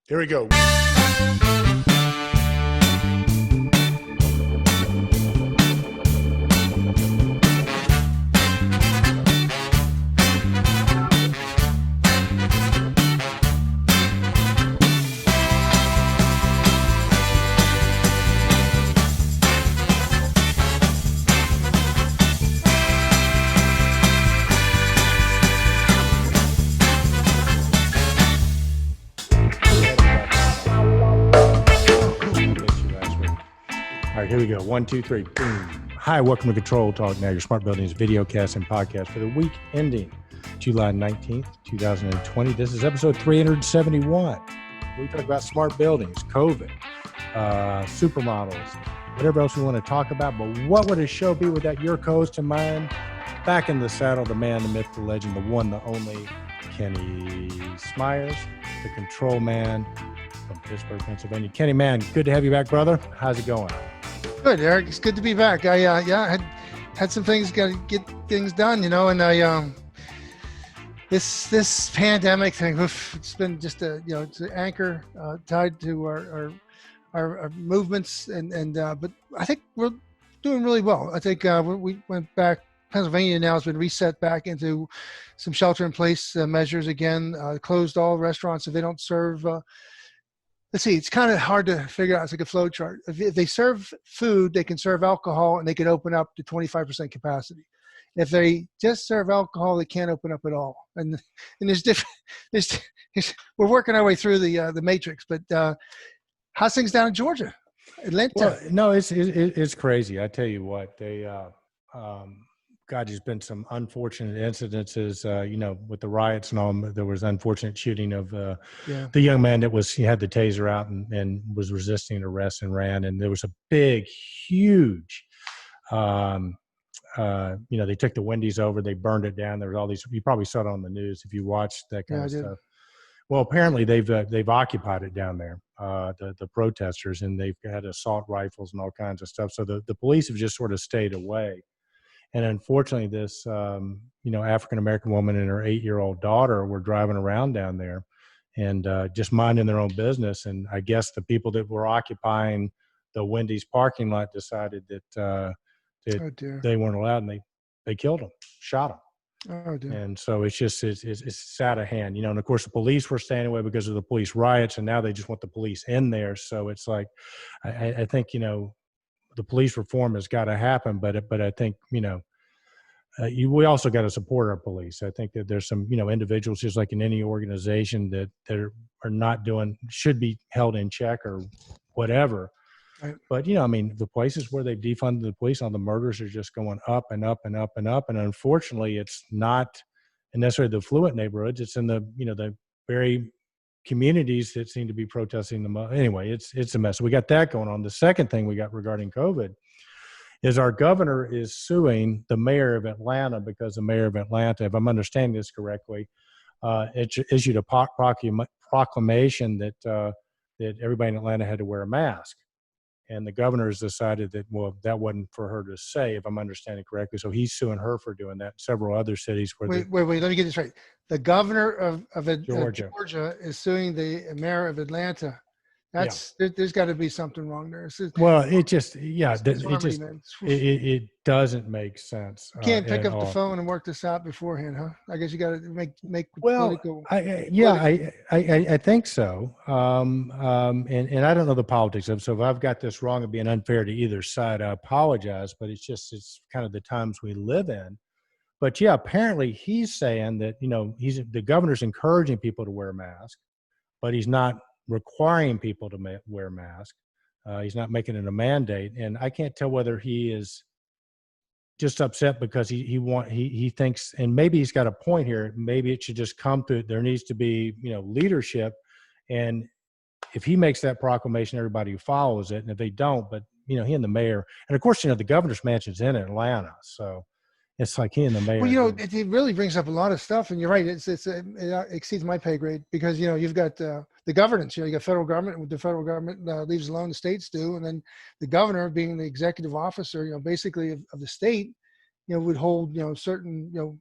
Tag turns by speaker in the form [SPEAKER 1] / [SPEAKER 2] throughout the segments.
[SPEAKER 1] Here we go. All right, here we go. 1, 2, 3. Boom. Hi, welcome to Control Talk. Now your smart buildings video cast and podcast for the week ending July 19th, 2020. This is episode 371. We talk about smart buildings, COVID, supermodels, whatever else we want to talk about. But what would a show be without your co-host and mine? Back in the saddle, the man, the myth, the legend, the one, the only, Kenny Smyers, the control man from Pittsburgh, Pennsylvania. Kenny, man, good to have you back, brother. How's it going?
[SPEAKER 2] Good, Eric. It's good to be back. I had some things, got to get things done, and this pandemic thing, it's been just it's an anchor tied to our movements, but I think we're doing really well. I think we went back. Pennsylvania now has been reset back into some shelter-in-place measures again. Closed all restaurants if they don't serve. Let's see, it's kind of hard to figure out. It's like a flow chart. If they serve food, they can serve alcohol, and they can open up to 25% capacity. If they just serve alcohol, they can't open up at all. And there's different. We're working our way through the matrix. But how's things down in Georgia, Atlanta?
[SPEAKER 1] Well, no, it's crazy. I tell you what, God, there's been some unfortunate incidences, with the riots and all. There was unfortunate shooting of the young man that he had the taser out and was resisting arrest and ran. And there was a big, huge, they took the Wendy's over, they burned it down. There was all these, you probably saw it on the news if you watched that kind of stuff. Well, apparently they've occupied it down there, the protesters, and they've had assault rifles and all kinds of stuff. So the police have just sort of stayed away. And unfortunately, this, African-American woman and her 8-year-old daughter were driving around down there and just minding their own business. And I guess the people that were occupying the Wendy's parking lot decided that they weren't allowed, and they killed them, shot them.
[SPEAKER 2] Oh, dear.
[SPEAKER 1] And so it's out of hand, and of course the police were staying away because of the police riots, and now they just want the police in there. So it's like, I think, the police reform has got to happen, but I think, we also got to support our police. I think that there's some, individuals, just like in any organization, that should be held in check or whatever.
[SPEAKER 2] Right.
[SPEAKER 1] But, the places where they've defunded the police on the murders are just going up and up and up and up. And unfortunately, it's not necessarily the affluent neighborhoods. It's in the very communities that seem to be protesting the most. Anyway, it's a mess. So we got that going on. The second thing we got regarding COVID is our governor is suing the mayor of Atlanta because the mayor of Atlanta, if I'm understanding this correctly, issued a proclamation that everybody in Atlanta had to wear a mask. And the governor has decided that, that wasn't for her to say, if I'm understanding correctly. So he's suing her for doing that. Several other cities where
[SPEAKER 2] Wait, let me get this right. The governor of
[SPEAKER 1] Georgia.
[SPEAKER 2] Georgia is suing the mayor of Atlanta. There's got to be something wrong there.
[SPEAKER 1] It doesn't make sense.
[SPEAKER 2] You can't pick up the phone and work this out beforehand, huh? I guess you got to make political.
[SPEAKER 1] I think so. And I don't know the politics of it. So if I've got this wrong and being unfair to either side, I apologize. But it's kind of the times we live in. But apparently he's saying that the governor's encouraging people to wear a mask, but he's not requiring people to wear masks. He's not making it a mandate. And I can't tell whether he is just upset because he thinks, and maybe he's got a point here, maybe it should just come through. There needs to be, leadership. And if he makes that proclamation, everybody follows it. And if they don't, but, he and the mayor, and of course, the governor's mansion's in Atlanta. So it's like he and the mayor.
[SPEAKER 2] Well, it really brings up a lot of stuff, and you're right. It exceeds my pay grade because you've got the governance. You got federal government. The federal government leaves alone, the states do, and then the governor, being the executive officer, basically of the state, would hold certain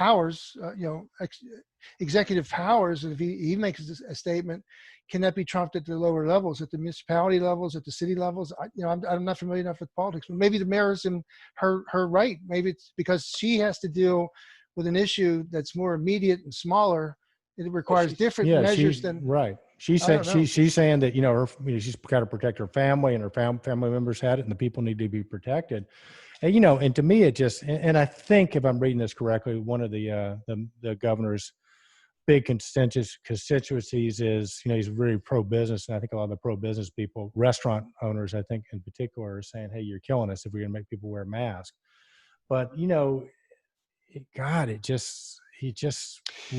[SPEAKER 2] powers, executive powers. And if he makes a statement, can that be trumped at the lower levels, at the municipality levels, at the city levels? I'm not familiar enough with politics, but maybe the mayor is in her right. Maybe it's because she has to deal with an issue that's more immediate and smaller. It requires different measures than,
[SPEAKER 1] right. She
[SPEAKER 2] I don't
[SPEAKER 1] said
[SPEAKER 2] know.
[SPEAKER 1] she's saying that she's got to protect her family, and her family members had it, and the people need to be protected. And and to me, it just and I think if I'm reading this correctly, one of the governor's big constituencies is he's very pro business, and I think a lot of the pro business people, restaurant owners, I think in particular, are saying, "Hey, you're killing us if we're going to make people wear masks." But God, it just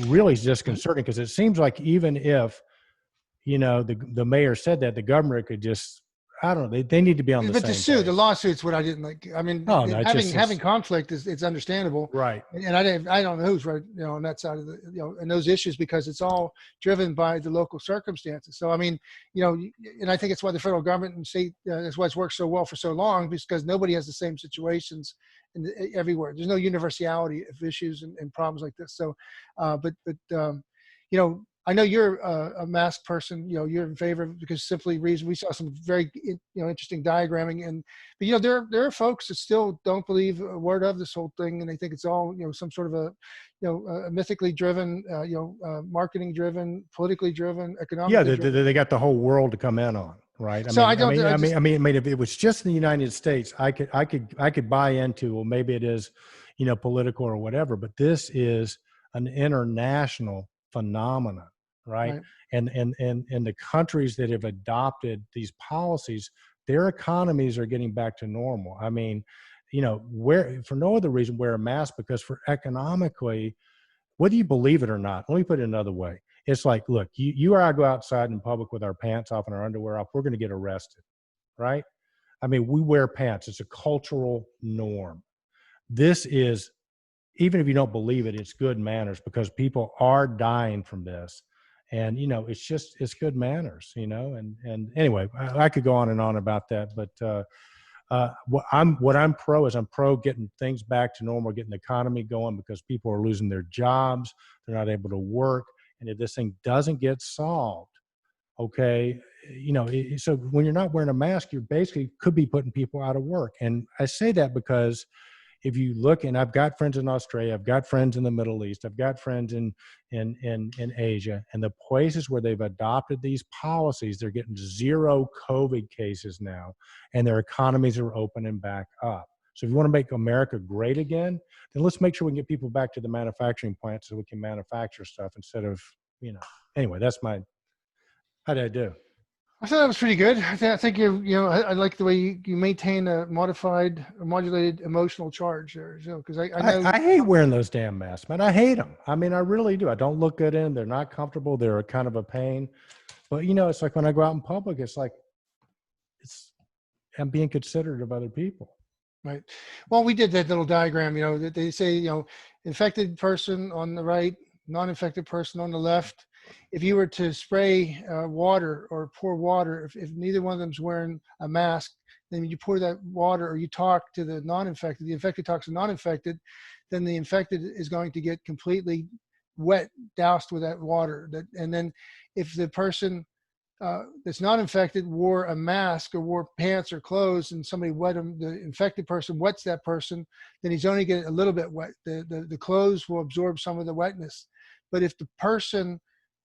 [SPEAKER 1] really is disconcerting, because it seems like even if the mayor said that, the governor could just, I don't know, they need to be on the
[SPEAKER 2] But the
[SPEAKER 1] same page.
[SPEAKER 2] the lawsuit's what I didn't like. I mean,
[SPEAKER 1] Oh no,
[SPEAKER 2] having conflict it's understandable,
[SPEAKER 1] right.
[SPEAKER 2] and I don't know who's right, on that side of the, and those issues, because it's all driven by the local circumstances. So I mean, and I think it's why the federal government and state, that's why it's worked so well for so long, because nobody has the same situations everywhere. There's no universality of issues and problems like this. So, I know you're a mask person. You're in favor of it because simply reason we saw some very interesting diagramming, but there are folks that still don't believe a word of this whole thing, and they think it's all some sort of a mythically driven, marketing driven, politically driven, economically driven.
[SPEAKER 1] They got the whole world to come in on, right?
[SPEAKER 2] So I don't.
[SPEAKER 1] If it was just in the United States, I could buy into, well, maybe it is, political or whatever, but this is an international phenomenon. Right. And the countries that have adopted these policies, their economies are getting back to normal. I mean, where for no other reason wear a mask, because for economically, whether you believe it or not, let me put it another way. It's like, look, you or I go outside in public with our pants off and our underwear off, we're going to get arrested. Right. I mean, we wear pants. It's a cultural norm. This is, even if you don't believe it, it's good manners, because people are dying from this. And, it's good manners, and anyway, I could go on and on about that, but what I'm pro is I'm pro getting things back to normal, getting the economy going, because people are losing their jobs. They're not able to work. And if this thing doesn't get solved, okay, so when you're not wearing a mask, you basically could be putting people out of work. And I say that because if you look, and I've got friends in Australia, I've got friends in the Middle East, I've got friends in Asia, and the places where they've adopted these policies, they're getting 0 COVID cases now, and their economies are opening back up. So if you want to make America great again, then let's make sure we can get people back to the manufacturing plants so we can manufacture stuff instead of, anyway, how did I do?
[SPEAKER 2] I thought that was pretty good. I think I like the way you maintain a modulated emotional charge there. Because I know
[SPEAKER 1] I hate wearing those damn masks, man. I hate them. I mean, I really do. I don't look good in them. They're not comfortable. They're kind of a pain. But it's like when I go out in public, it's like I'm being considerate of other people.
[SPEAKER 2] Right. Well, we did that little diagram. That they say infected person on the right, non-infected person on the left. If you were to spray water or pour water, if neither one of them's wearing a mask, then you pour that water, or you talk to the non-infected, the infected talks to non-infected, then the infected is going to get completely wet, doused with that water. And then if the person that's not infected wore a mask or wore pants or clothes, and somebody wet them, the infected person wets that person, then he's only getting a little bit wet. The clothes will absorb some of the wetness. But if the person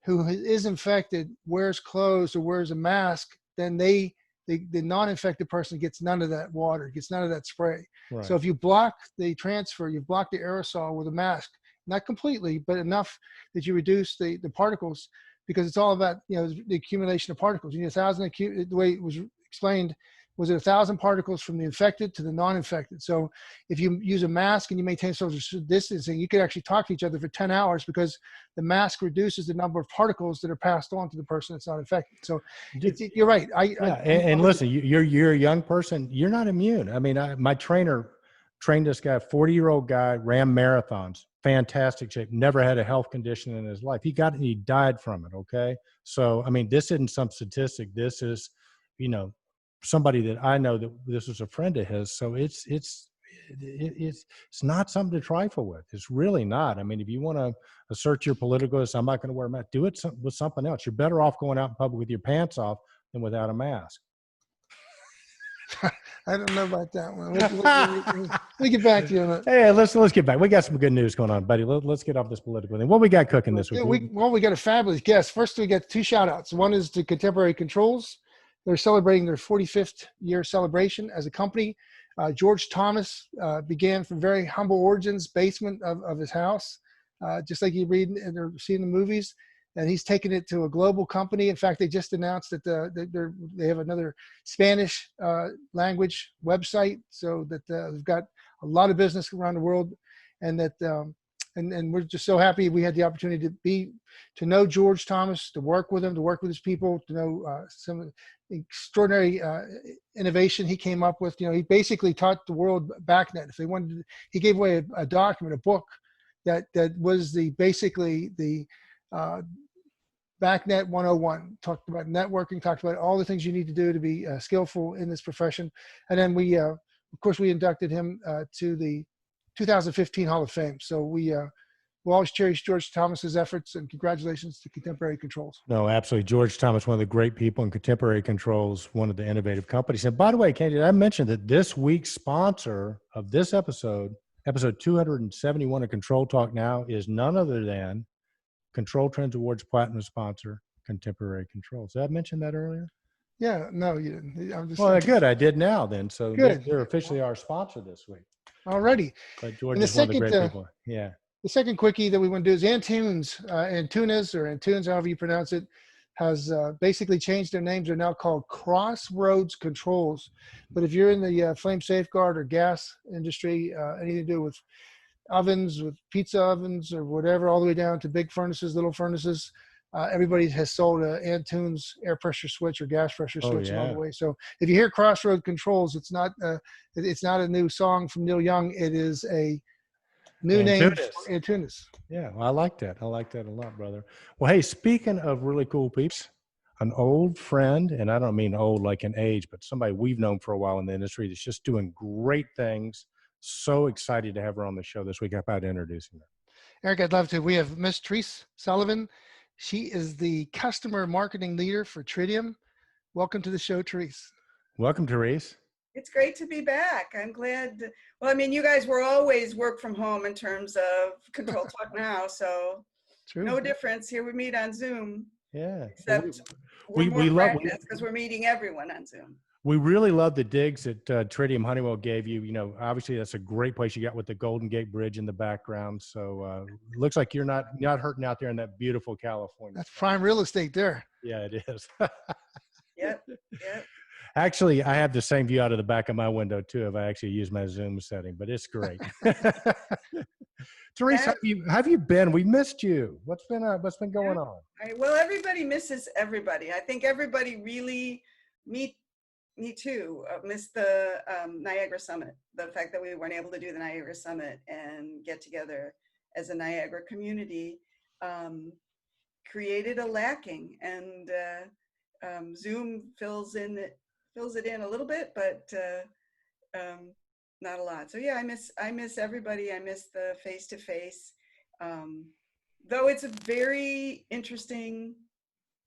[SPEAKER 2] who is infected wears clothes or wears a mask, then the non-infected person gets none of that water, gets none of that spray. Right. So if you block the transfer, you block the aerosol with a mask, not completely, but enough that you reduce the particles, because it's all about the accumulation of particles. 1,000, the way it was explained, was it 1,000 particles from the infected to the non-infected. So if you use a mask and you maintain social distancing, you could actually talk to each other for 10 hours, because the mask reduces the number of particles that are passed on to the person that's not infected. So you're right.
[SPEAKER 1] And listen, you're a young person. You're not immune. I mean, my trainer trained this guy, 40-year-old guy, ran marathons, fantastic shape, never had a health condition in his life. He got it and he died from it. Okay. So, I mean, this isn't some statistic. This is, somebody that I know that this was a friend of his. So it's it's not something to trifle with. It's really not. I mean, if you want to assert your political, I'm not going to wear a mask. Do it with something else. You're better off going out in public with your pants off than without a mask.
[SPEAKER 2] I don't know about that one. We'll get back to you on that.
[SPEAKER 1] Hey, let's get back. We got some good news going on, buddy. Let's get off this political thing. What we got cooking this week?
[SPEAKER 2] We got a fabulous guest. First, we got 2 shout outs. One is to Contemporary Controls. They're celebrating their 45th year celebration as a company. George Thomas began from very humble origins, basement of his house, just like you read and they're seeing the movies. And he's taken it to a global company. In fact, they just announced that they have another Spanish language website, so that they've got a lot of business around the world, and that and we're just so happy we had the opportunity to know George Thomas, to work with him, to work with his people, to know some of the extraordinary innovation he came up with. He basically taught the world BACnet. If they wanted, he gave away a document, a book that was basically the BACnet 101, talked about networking, talked about all the things you need to do to be skillful in this profession. And then of course, we inducted him to the 2015 Hall of Fame. So we'll always cherish George Thomas's efforts, and congratulations to Contemporary Controls.
[SPEAKER 1] No, absolutely. George Thomas, one of the great people in Contemporary Controls, one of the innovative companies. And by the way, Candy, I mentioned that this week's sponsor of this episode 271 of Control Talk Now, is none other than Controltrends Awards Platinum sponsor, Contemporary Controls. Did I mention that earlier?
[SPEAKER 2] Yeah, no, you didn't. I'm just
[SPEAKER 1] good. I did now then. So
[SPEAKER 2] good.
[SPEAKER 1] They're officially our sponsor this week.
[SPEAKER 2] Alrighty.
[SPEAKER 1] But George is one of the great people. Yeah.
[SPEAKER 2] The second quickie that we want to do is Antunes, Antunes, however you pronounce it, has basically changed their names. They're now called Crossroads Controls. But if you're in the flame safeguard or gas industry, anything to do with ovens, with pizza ovens or whatever, all the way down to big furnaces, little furnaces, everybody has sold a Antunes air pressure switch or gas pressure switch along the way. So if you hear Crossroad Controls, it's not a new song from Neil Young. It is a new name for Antunes.
[SPEAKER 1] Yeah, well, I like that. I like that a lot, brother. Well, hey, speaking of really cool peeps, an old friend, and I don't mean old like in age, but somebody we've known for a while in the industry that's just doing great things. So excited to have her on the show this week. How about introducing her?
[SPEAKER 2] Eric, I'd love to. We have Miss Therese Sullivan. She is the customer marketing leader for Tridium. Welcome to the show, Therese.
[SPEAKER 1] Welcome, Therese.
[SPEAKER 3] It's great to be back. I'm glad. Well, I mean, you guys were always work from home in terms of Control Talk Now, so
[SPEAKER 2] True.
[SPEAKER 3] No difference. Here we meet on Zoom.
[SPEAKER 1] Yeah.
[SPEAKER 3] Except we love because we're meeting everyone on Zoom.
[SPEAKER 1] We really love the digs that Tridium Honeywell gave you. Obviously that's a great place you got with the Golden Gate Bridge in the background. So looks like you're not hurting out there in that beautiful California.
[SPEAKER 2] That's prime real estate there.
[SPEAKER 1] Yeah, it is.
[SPEAKER 3] Yep.
[SPEAKER 1] Actually, I have the same view out of the back of my window too if I actually use my Zoom setting, but it's great. Therese, have you been? We missed you. What's been going on?
[SPEAKER 3] Well, everybody misses everybody. I think everybody really me too. Missed the Niagara Summit. The fact that we weren't able to do the Niagara Summit and get together as a Niagara community created a lacking, and Zoom fills it in a little bit, but not a lot. So yeah, I miss everybody. I miss the face-to-face. Though it's a very interesting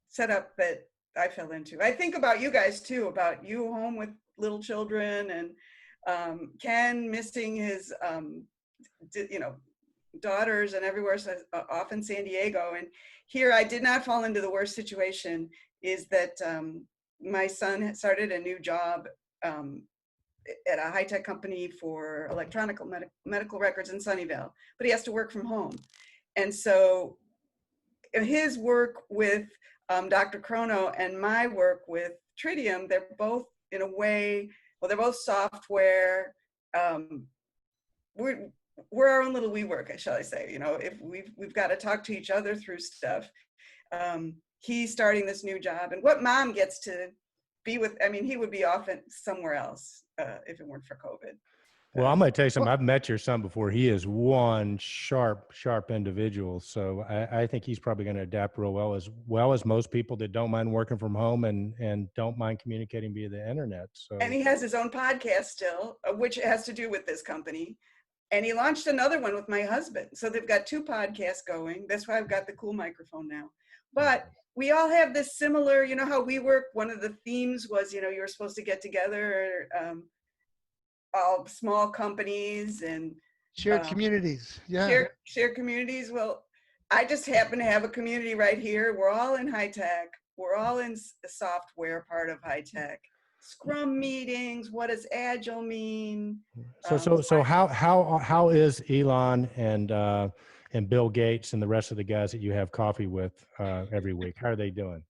[SPEAKER 3] setup that I fell into. I think about you guys too, about you home with little children, and Ken missing his daughters and everywhere, so off in San Diego. And here I did not fall into the worst situation, is that my son had started a new job at a high-tech company for electronic medical records in Sunnyvale, but he has to work from home. And so his work with Dr. Chrono and my work with Tridium, they're both in a way, well, they're both software. We're our own little WeWork, shall I say. If we've got to talk to each other through stuff. He's starting this new job, and what mom gets to be with, he would be off somewhere else if it weren't for COVID.
[SPEAKER 1] Well, I'm going to tell you something. I've met your son before. He is one sharp, sharp individual. So I think he's probably going to adapt real well as most people that don't mind working from home and don't mind communicating via the internet. So,
[SPEAKER 3] And he has his own podcast still, which has to do with this company. And he launched another one with my husband. So they've got 2 podcasts going. That's why I've got the cool microphone now. But we all have this similar, you know how we work, one of the themes was, you know, you were supposed to get together, all small companies and
[SPEAKER 2] Shared communities. Yeah.
[SPEAKER 3] share communities. Well, I just happen to have a community right here. We're all in high tech. We're all in the software part of high tech. Scrum meetings. What does Agile mean?
[SPEAKER 1] so how is Elon and Bill Gates and the rest of the guys that you have coffee with every week? How are they doing?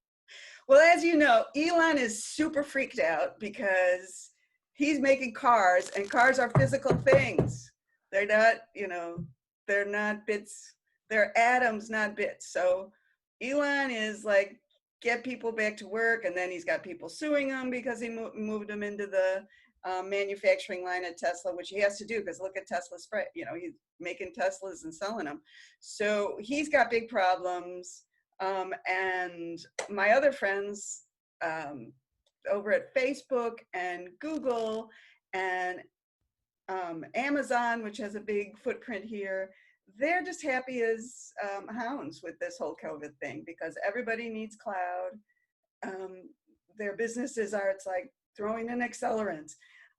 [SPEAKER 3] Well, as you know, Elon is super freaked out because he's making cars, and cars are physical things. They're not, you know, they're not bits. They're atoms, not bits. So Elon is like, get people back to work, and then he's got people suing him because he moved them into the manufacturing line at Tesla, which he has to do because look at Tesla's, you know, he's making Teslas and selling them. So he's got big problems. And my other friends over at Facebook and Google and Amazon, which has a big footprint here, they're just happy as hounds with this whole COVID thing because everybody needs cloud. Their businesses are, it's like throwing an accelerant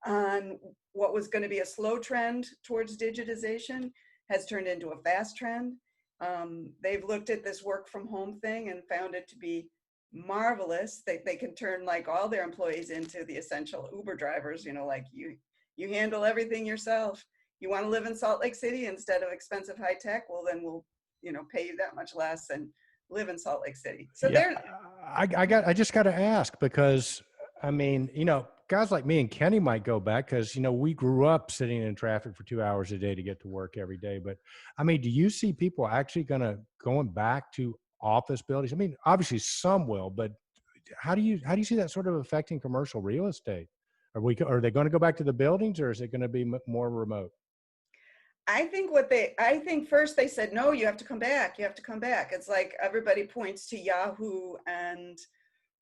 [SPEAKER 3] on what was going to be a slow trend towards digitization has turned into a fast trend. They've looked at this work from home thing and found it to be marvelous. They can turn like all their employees into the essential Uber drivers, you know, like you handle everything yourself. You want to live in Salt Lake City instead of expensive high tech? Well, then we'll, you know, pay you that much less and live in Salt Lake City. So
[SPEAKER 1] yeah, I just got to ask because I mean, you know, guys like me and Kenny might go back because, you know, we grew up sitting in traffic for 2 hours a day to get to work every day. But I mean, do you see people actually going back to office buildings? I mean, obviously some will, but how do you see that sort of affecting commercial real estate? Are they going to go back to the buildings, or is it going to be more remote?
[SPEAKER 3] I think first they said, no, you have to come back. You have to come back. It's like everybody points to Yahoo and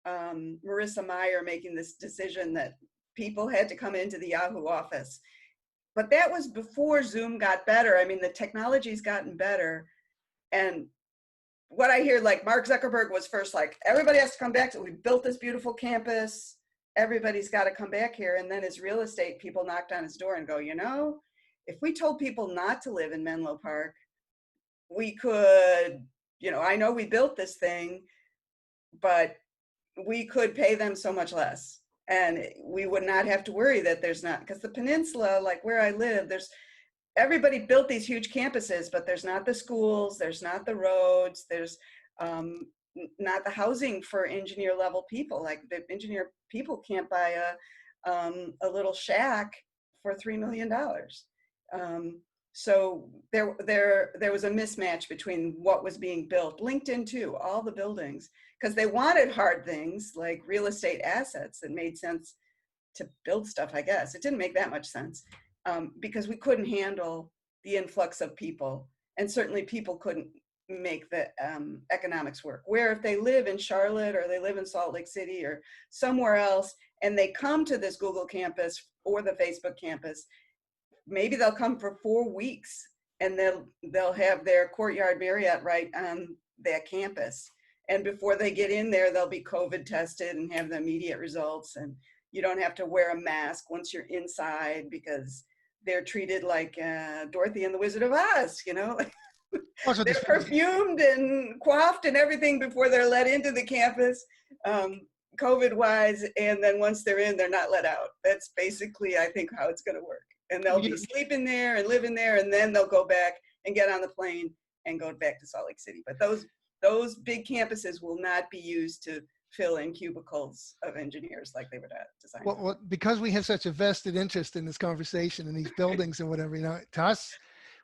[SPEAKER 3] Marissa Mayer making this decision that people had to come into the Yahoo office. But that was before Zoom got better. I mean, the technology's gotten better. And what I hear, like Mark Zuckerberg was first like, everybody has to come back. So we built this beautiful campus. Everybody's got to come back here. And then his real estate people knocked on his door and go, you know, if we told people not to live in Menlo Park, we could, you know, I know we built this thing, but we could pay them so much less. And we would not have to worry that there's not, because the peninsula, like where I live, everybody built these huge campuses, but there's not the schools, there's not the roads, there's not the housing for engineer level people. Like the engineer people can't buy a little shack for $3 million. So there was a mismatch between what was being built. LinkedIn too, all the buildings, because they wanted hard things like real estate assets that made sense to build stuff, I guess. It didn't make that much sense because we couldn't handle the influx of people. And certainly people couldn't make the economics work. Where if they live in Charlotte or they live in Salt Lake City or somewhere else, and they come to this Google campus or the Facebook campus, maybe they'll come for 4 weeks and they'll have their Courtyard Marriott right on that campus. And before they get in there, they'll be COVID tested and have the immediate results. And you don't have to wear a mask once you're inside because they're treated like Dorothy and the Wizard of Oz, you know?
[SPEAKER 2] Also,
[SPEAKER 3] they're perfumed and coiffed and everything before they're let into the campus, COVID-wise. And then once they're in, they're not let out. That's basically, I think, how it's going to work. And they'll be sleeping there and living there, and then they'll go back and get on the plane and go back to Salt Lake City. But those big campuses will not be used to fill in cubicles of engineers like they were designed.
[SPEAKER 2] Well, because we have such a vested interest in this conversation and these buildings and whatever, you know, to us,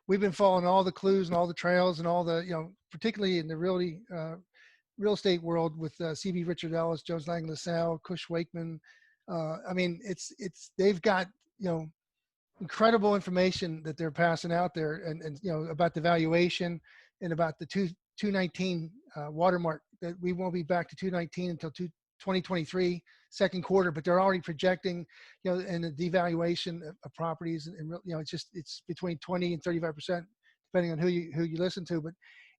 [SPEAKER 2] we've been following all the clues and all the trails and all the, you know, particularly in the real estate world with C.B. Richard Ellis, Jones Lang LaSalle, Cush Wakeman. I mean, they've got, you know, incredible information that they're passing out there, and you know, about the valuation and about the 219 watermark, that we won't be back to 219 until 2023 second quarter, but they're already projecting, you know, and the devaluation of properties, and you know, it's between 20 and 35%, depending on who you listen to. But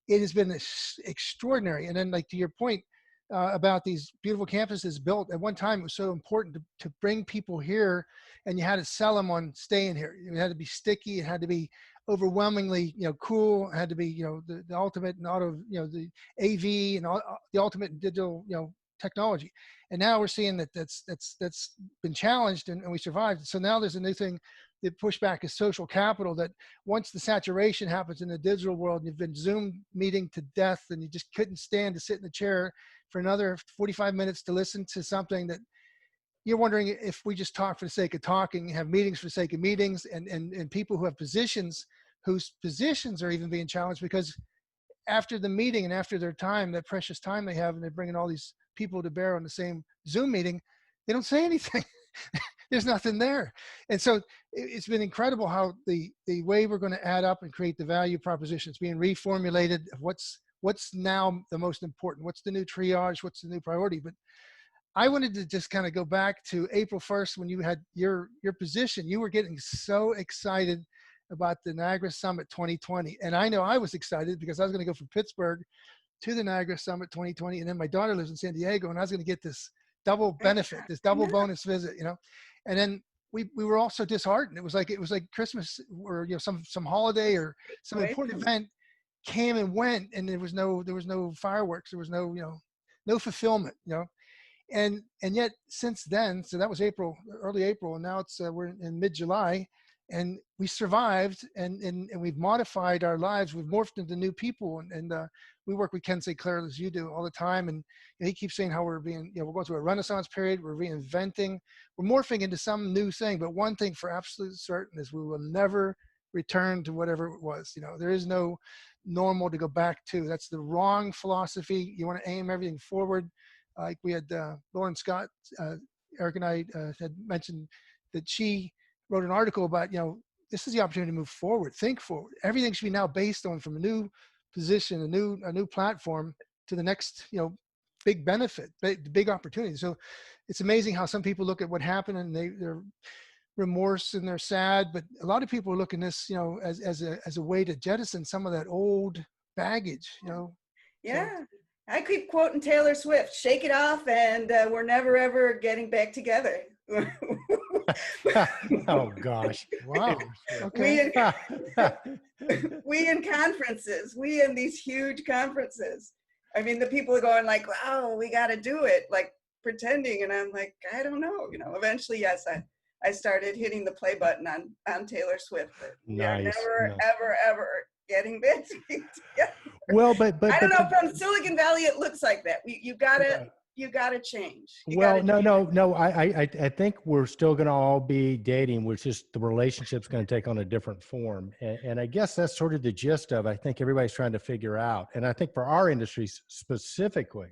[SPEAKER 2] it has been extraordinary. And then, like, to your point about these beautiful campuses built at one time, it was so important to bring people here, and you had to sell them on staying here. It had to be sticky. It had to be overwhelmingly, you know, cool. It had to be, you know, the ultimate in auto, you know, the AV and all, the ultimate in digital, you know, technology. And now we're seeing that that's been challenged, and we survived. So now there's a new thing. The pushback is social capital, that once the saturation happens in the digital world, and you've been Zoom meeting to death, and you just couldn't stand to sit in the chair for another 45 minutes to listen to something that you're wondering if we just talk for the sake of talking, have meetings for the sake of meetings, and people who have positions, whose positions are even being challenged, because after the meeting and after their time, that precious time they have, and they're bringing all these people to bear on the same Zoom meeting, they don't say anything. There's nothing there. And so it's been incredible how the way we're going to add up and create the value proposition is being reformulated of what's now the most important, what's the new triage, what's the new priority. But I wanted to just kind of go back to April 1st, when you had your position. You were getting so excited about the Niagara Summit 2020. And I know I was excited because I was going to go from Pittsburgh to the Niagara Summit 2020. And then my daughter lives in San Diego, and I was going to get this double benefit, this double bonus visit, you know. And then we were all so disheartened. It was like Christmas, or, you know, some holiday or some important event came and went, and there was no fireworks, there was no, you know, no fulfillment, you know. And yet since then, so that was April, early April, and now it's we're in mid-July, and we survived, and we've modified our lives. We've morphed into new people, and we work with Ken St. Clair, as you do, all the time, and he keeps saying how we're being, you know, we're going through a renaissance period, we're reinventing, we're morphing into some new thing. But one thing for absolute certain is we will never return to whatever it was. You know, there is no normal to go back to. That's the wrong philosophy. You want to aim everything forward. Like we had Lauren Scott, Eric and I had mentioned that she wrote an article about, you know, this is the opportunity to move forward, think forward. Everything should be now based on, from a new position, a new platform, to the next, you know, big benefit, big opportunity. So it's amazing how some people look at what happened and they're remorse and they're sad, but a lot of people are looking at this, you know, as a way to jettison some of that old baggage, you know.
[SPEAKER 3] Yeah. So, I keep quoting Taylor Swift, "Shake it off, and we're never ever getting back together."
[SPEAKER 1] Oh gosh!
[SPEAKER 2] Wow. Okay.
[SPEAKER 3] We in conferences, we in these huge conferences. I mean, the people are going like, "Wow, we got to do it," like pretending, and I'm like, I don't know. You know, eventually, yes, I started hitting the play button on Taylor Swift. But we are never ever getting back together.
[SPEAKER 1] Well, but
[SPEAKER 3] I don't know, from Silicon Valley it looks like that. You gotta change.
[SPEAKER 1] No. I think we're still going to all be dating, which is the relationship's going to take on a different form. And I guess that's sort of the gist of, I think everybody's trying to figure out. And I think for our industry specifically,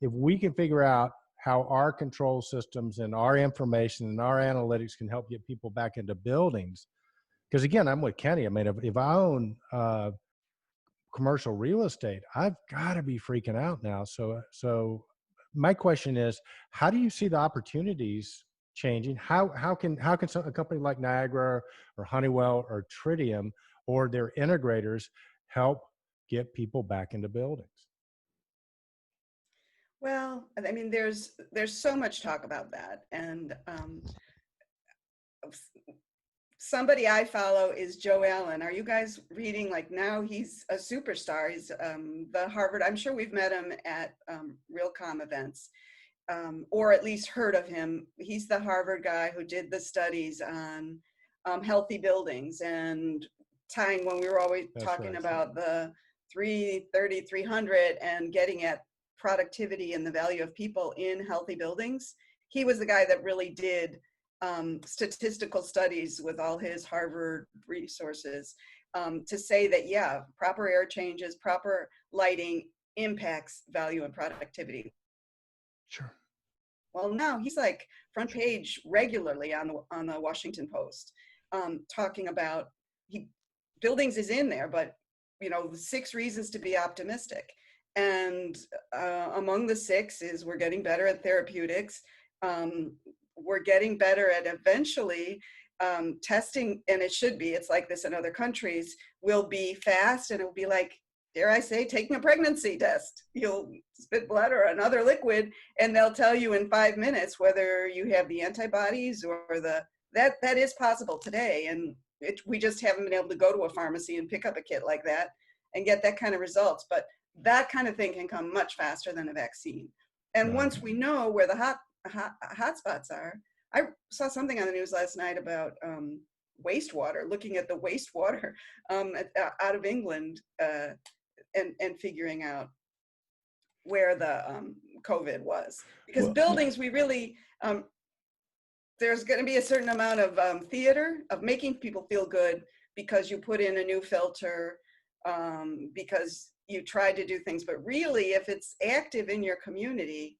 [SPEAKER 1] if we can figure out how our control systems and our information and our analytics can help get people back into buildings. Because again, I'm with Kenny. I mean, if I own commercial real estate, I've got to be freaking out now. So my question is, how do you see the opportunities changing? How can a company like Niagara or Honeywell or Tridium or their integrators help get people back into buildings?
[SPEAKER 3] Well, I mean, there's so much talk about that, and somebody I follow is Joe Allen. Are you guys reading? Like, now he's a superstar. He's the Harvard. I'm sure we've met him at Realcomm events, or at least heard of him. He's the Harvard guy who did the studies on healthy buildings, and tying, when we were always talking about the 330, 300 and getting at productivity and the value of people in healthy buildings. He was the guy that really did statistical studies with all his Harvard resources to say that, yeah, proper air changes, proper lighting impacts value and productivity.
[SPEAKER 2] Sure.
[SPEAKER 3] Well, now he's like front page regularly on the Washington Post. talking about, buildings is in there, but the 6 reasons to be optimistic. And among the 6 is we're getting better at therapeutics. We're getting better at eventually testing, and it's like this in other countries, will be fast, and it'll be like, dare I say, taking a pregnancy test. You'll spit blood or another liquid, and they'll tell you in 5 minutes whether you have the antibodies or that is possible today. And we just haven't been able to go to a pharmacy and pick up a kit like that and get that kind of results. But that kind of thing can come much faster than a vaccine. And
[SPEAKER 1] Right.
[SPEAKER 3] once we know where the hot spots are, I saw something on the news last night about wastewater, looking at the wastewater out of England and figuring out where the COVID was. Because buildings, we really, there's going to be a certain amount of theater of making people feel good because you put in a new filter, because you tried to do things. But really, if it's active in your community,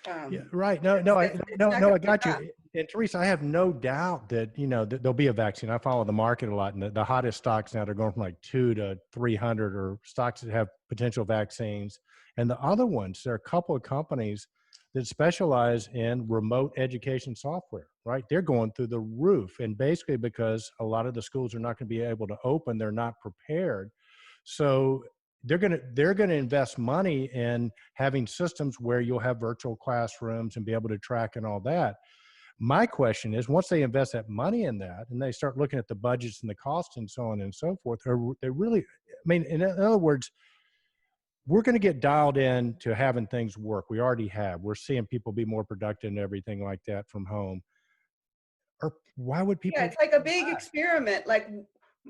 [SPEAKER 1] yeah, right. No, I got you. And Therese, I have no doubt that, that there'll be a vaccine. I follow the market a lot, and the hottest stocks now, they're going from like 2 to 300, or stocks that have potential vaccines. And the other ones, there are a couple of companies that specialize in remote education software, right? They're going through the roof. And basically because a lot of the schools are not going to be able to open, they're not prepared. So they're going to invest money in having systems where you'll have virtual classrooms and be able to track and all that. My question is, once they invest that money in that and they start looking at the budgets and the costs and so on and so forth, they really, I mean, in other words, we're going to get dialed in to having things work. We already have. We're seeing people be more productive and everything like that from home. Or why would people?
[SPEAKER 3] Yeah, it's like a big experiment. Like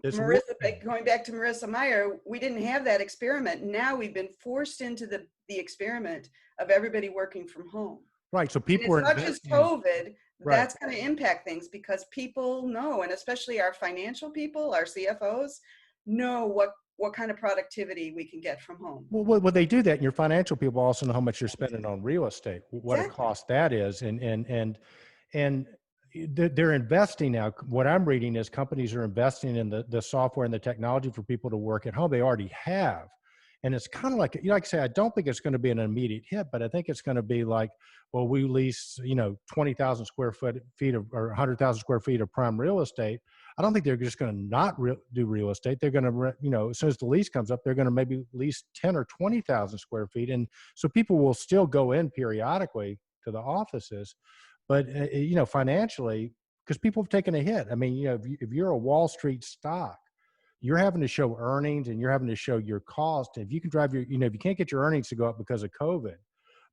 [SPEAKER 1] Marissa,
[SPEAKER 3] going back to Marissa Meyer, we didn't have that experiment. Now we've been forced into the experiment of everybody working from home.
[SPEAKER 1] Right. So people
[SPEAKER 3] and it's not just COVID.
[SPEAKER 1] Right.
[SPEAKER 3] That's going to impact things because people know, and especially our financial people, our CFOs, know what kind of productivity we can get from home.
[SPEAKER 1] Well, they do that, and your financial people also know how much you're spending on real estate, what a cost that is, and they're investing now. What I'm reading is companies are investing in the software and the technology for people to work at home. They already have, and it's kind of like, like I say, I don't think it's going to be an immediate hit, but I think it's going to be like, well, we lease 20,000 square feet of, or 100,000 square feet of prime real estate. I don't think they're just going to not do real estate. They're going to, as soon as the lease comes up, they're going to maybe lease 10 or 20,000 square feet. And so people will still go in periodically to the offices, but, financially, because people have taken a hit. I mean, if you're a Wall Street stock, you're having to show earnings and you're having to show your cost. If you can drive if you can't get your earnings to go up because of COVID,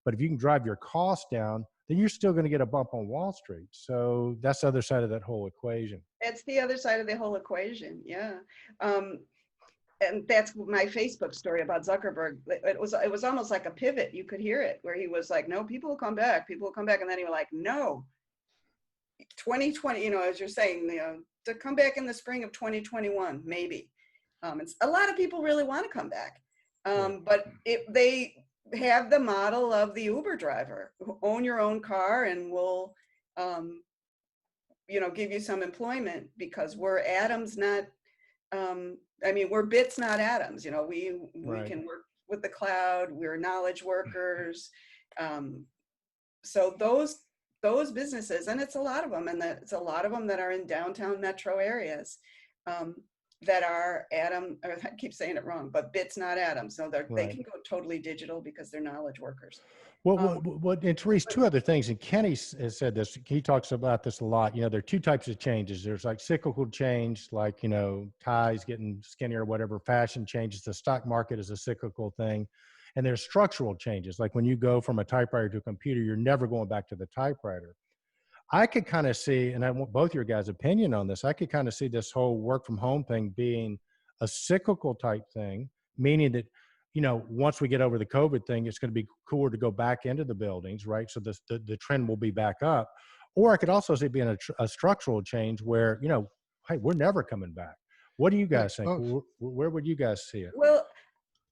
[SPEAKER 1] but if you can drive your costs down, then you're still going to get a bump on Wall Street. So that's the other side of that whole equation.
[SPEAKER 3] It's the other side of the whole equation. Yeah. And that's my Facebook story about Zuckerberg. It was almost like a pivot. You could hear it where he was like, no, people will come back. People will come back. And then he was like, no, 2020, as you're saying, to come back in the spring of 2021, maybe. It's a lot of people really want to come back. But they have the model of the Uber driver who own your own car and will, give you some employment because we're atoms, not, we're bits, not atoms. We can work with the cloud. We're knowledge workers. So those businesses, and it's a lot of them, and it's a lot of them that are in downtown metro areas, that are or I keep saying it wrong, but bits, not atoms. So they can go totally digital because they're knowledge workers.
[SPEAKER 1] Well, and Therese, 2 other things, and Kenny has said this, he talks about this a lot. There are 2 types of changes. There's like cyclical change, like, ties getting skinnier or whatever, fashion changes. The stock market is a cyclical thing. And there's structural changes. Like when you go from a typewriter to a computer, you're never going back to the typewriter. I could kind of see, and I want both your guys' opinion on this, I could kind of see this whole work from home thing being a cyclical type thing, meaning that, once we get over the COVID thing, it's going to be cooler to go back into the buildings, right? So the trend will be back up. Or I could also see it being a structural change where, hey, we're never coming back. What do you guys think? Where would you guys see it?
[SPEAKER 3] Well,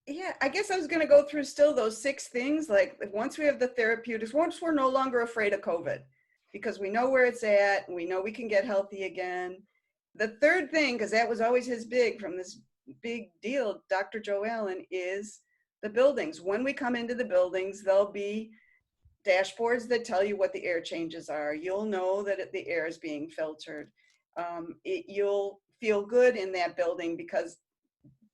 [SPEAKER 3] yeah, I guess I was going to go through still those 6 things. Like once we have the therapeutics, once we're no longer afraid of COVID, because we know where it's at and we know we can get healthy again. The third thing, because that was always his from this big deal, Dr. Joe Allen, is the buildings. When we come into the buildings, there'll be dashboards that tell you what the air changes are. You'll know that the air is being filtered. You'll feel good in that building, because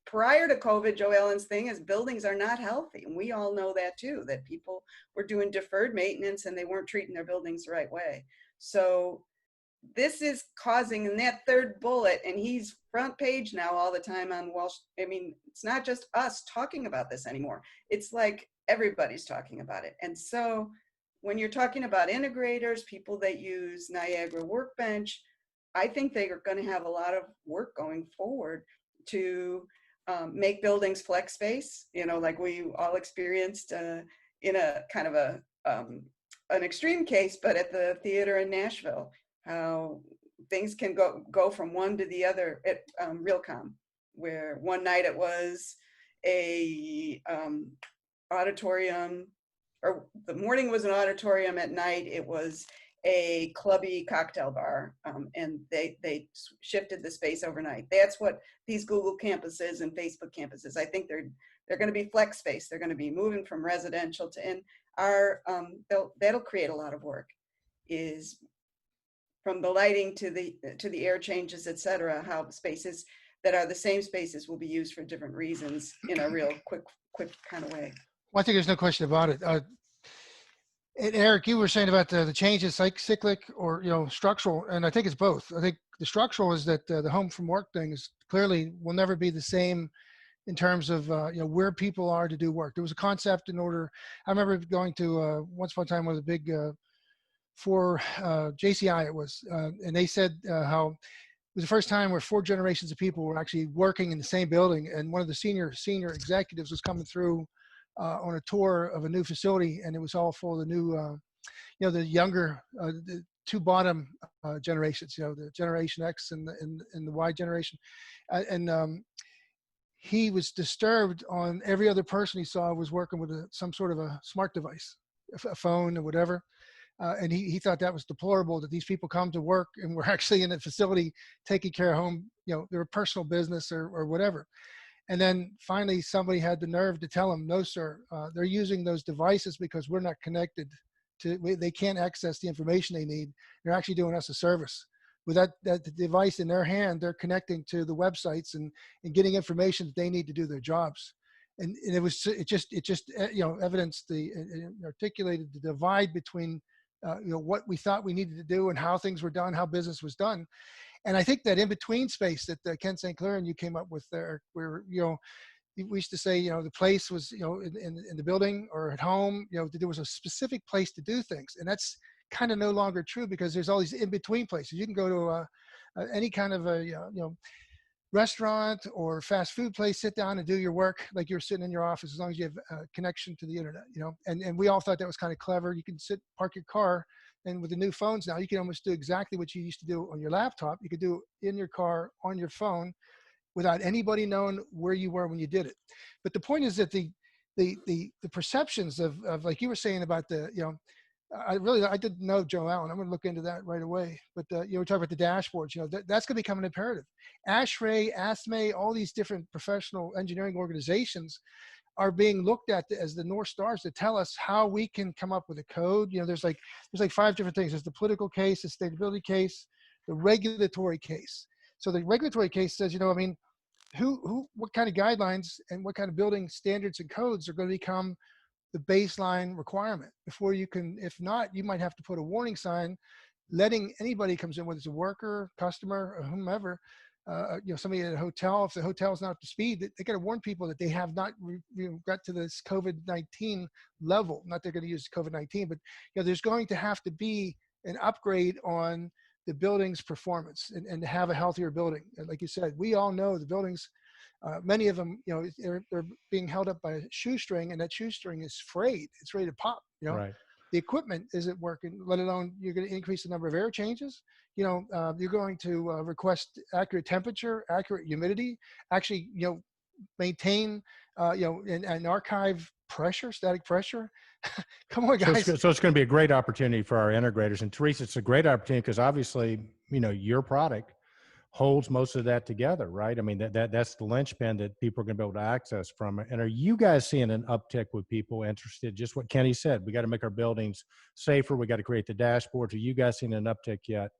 [SPEAKER 3] prior to COVID, Joe Allen's thing is buildings are not healthy. And we all know that too, that people were doing deferred maintenance and they weren't treating their buildings the right way. So this is causing, in that third bullet, and he's front page now all the time on Wall Street. I mean, it's not just us talking about this anymore. It's like everybody's talking about it. And so when you're talking about integrators, people that use Niagara Workbench, I think they are going to have a lot of work going forward to make buildings flex space, like we all experienced in a kind of an extreme case, but at the theater in Nashville, how things can go from one to the other at Realcom, where one night it was a auditorium, or the morning was an auditorium, at night it was a clubby cocktail bar, and they shifted the space overnight. That's what these Google campuses and Facebook campuses, I think they're going to be flex space. They're going to be moving from residential to in our, that'll create a lot of work, is from the lighting to the air changes, et cetera, how spaces that are the same spaces will be used for different reasons in a real quick kind of way.
[SPEAKER 2] Well, I think there's no question about it. And Eric, you were saying about the changes, like cyclic or structural, and I think it's both. I think the structural is that the home from work thing is clearly will never be the same in terms of where people are to do work. There was a concept in order. I remember going to once upon a time was a big for JCI it was, and they said how it was the first time where 4 generations of people were actually working in the same building, and one of the senior executives was coming through on a tour of a new facility, and it was all full of the new, the younger, the 2 bottom generations, the Generation X and the Y generation, and he was disturbed on every other person he saw was working with some sort of a smart device, a phone or whatever, and he thought that was deplorable that these people come to work and we're actually in a facility taking care of home, their personal business or whatever. And then finally, somebody had the nerve to tell him, no, sir, they're using those devices because we're not connected to, they can't access the information they need. They're actually doing us a service. With that device in their hand, they're connecting to the websites and getting information that they need to do their jobs. And it just evidenced articulated the divide between, what we thought we needed to do and how things were done, how business was done. And I think that in-between space that Ken St. Clair and you came up with there, where, we used to say, the place was, in the building or at home, there was a specific place to do things. And that's kind of no longer true because there's all these in-between places. You can go to any kind of a, restaurant or fast food place, sit down and do your work like you're sitting in your office, as long as you have a connection to the internet, and we all thought that was kind of clever. You can park your car, and with the new phones now, you can almost do exactly what you used to do on your laptop. You could do in your car on your phone without anybody knowing where you were when you did it. But the point is that the perceptions of like you were saying about I didn't know Joe Allen. I'm going to look into that right away. But we're talking about the dashboards. That's going to become an imperative. ASHRAE, ASME, all these different professional engineering organizations are being looked at as the North Stars to tell us how we can come up with a code. There's like 5 different things. There's the political case, the sustainability case, the regulatory case. So the regulatory case says, what kind of guidelines and what kind of building standards and codes are going to become the baseline requirement before you can. If not, you might have to put a warning sign letting anybody comes in, whether it's a worker, customer, or whomever, somebody at a hotel, if the hotel's not up to speed, they got to warn people that they have not got to this COVID-19 level. Not they're going to use COVID-19, but there's going to have to be an upgrade on the building's performance and to have a healthier building. And like you said, we all know the buildings, many of them, they're being held up by a shoestring, and that shoestring is frayed. It's ready to pop.
[SPEAKER 1] Right.
[SPEAKER 2] The equipment isn't working, let alone you're going to increase the number of air changes. You're going to request accurate temperature, accurate humidity, actually, maintain, and archive pressure, static pressure. Come on,
[SPEAKER 1] So
[SPEAKER 2] guys.
[SPEAKER 1] it's going to be a great opportunity for our integrators. And Therese, it's a great opportunity because obviously, your product holds most of that together, right? I mean, that's the linchpin that people are going to be able to access from it. And are you guys seeing an uptick with people interested? Just what Kenny said, we got to make our buildings safer. We got to create the dashboards. Are you guys seeing an uptick yet?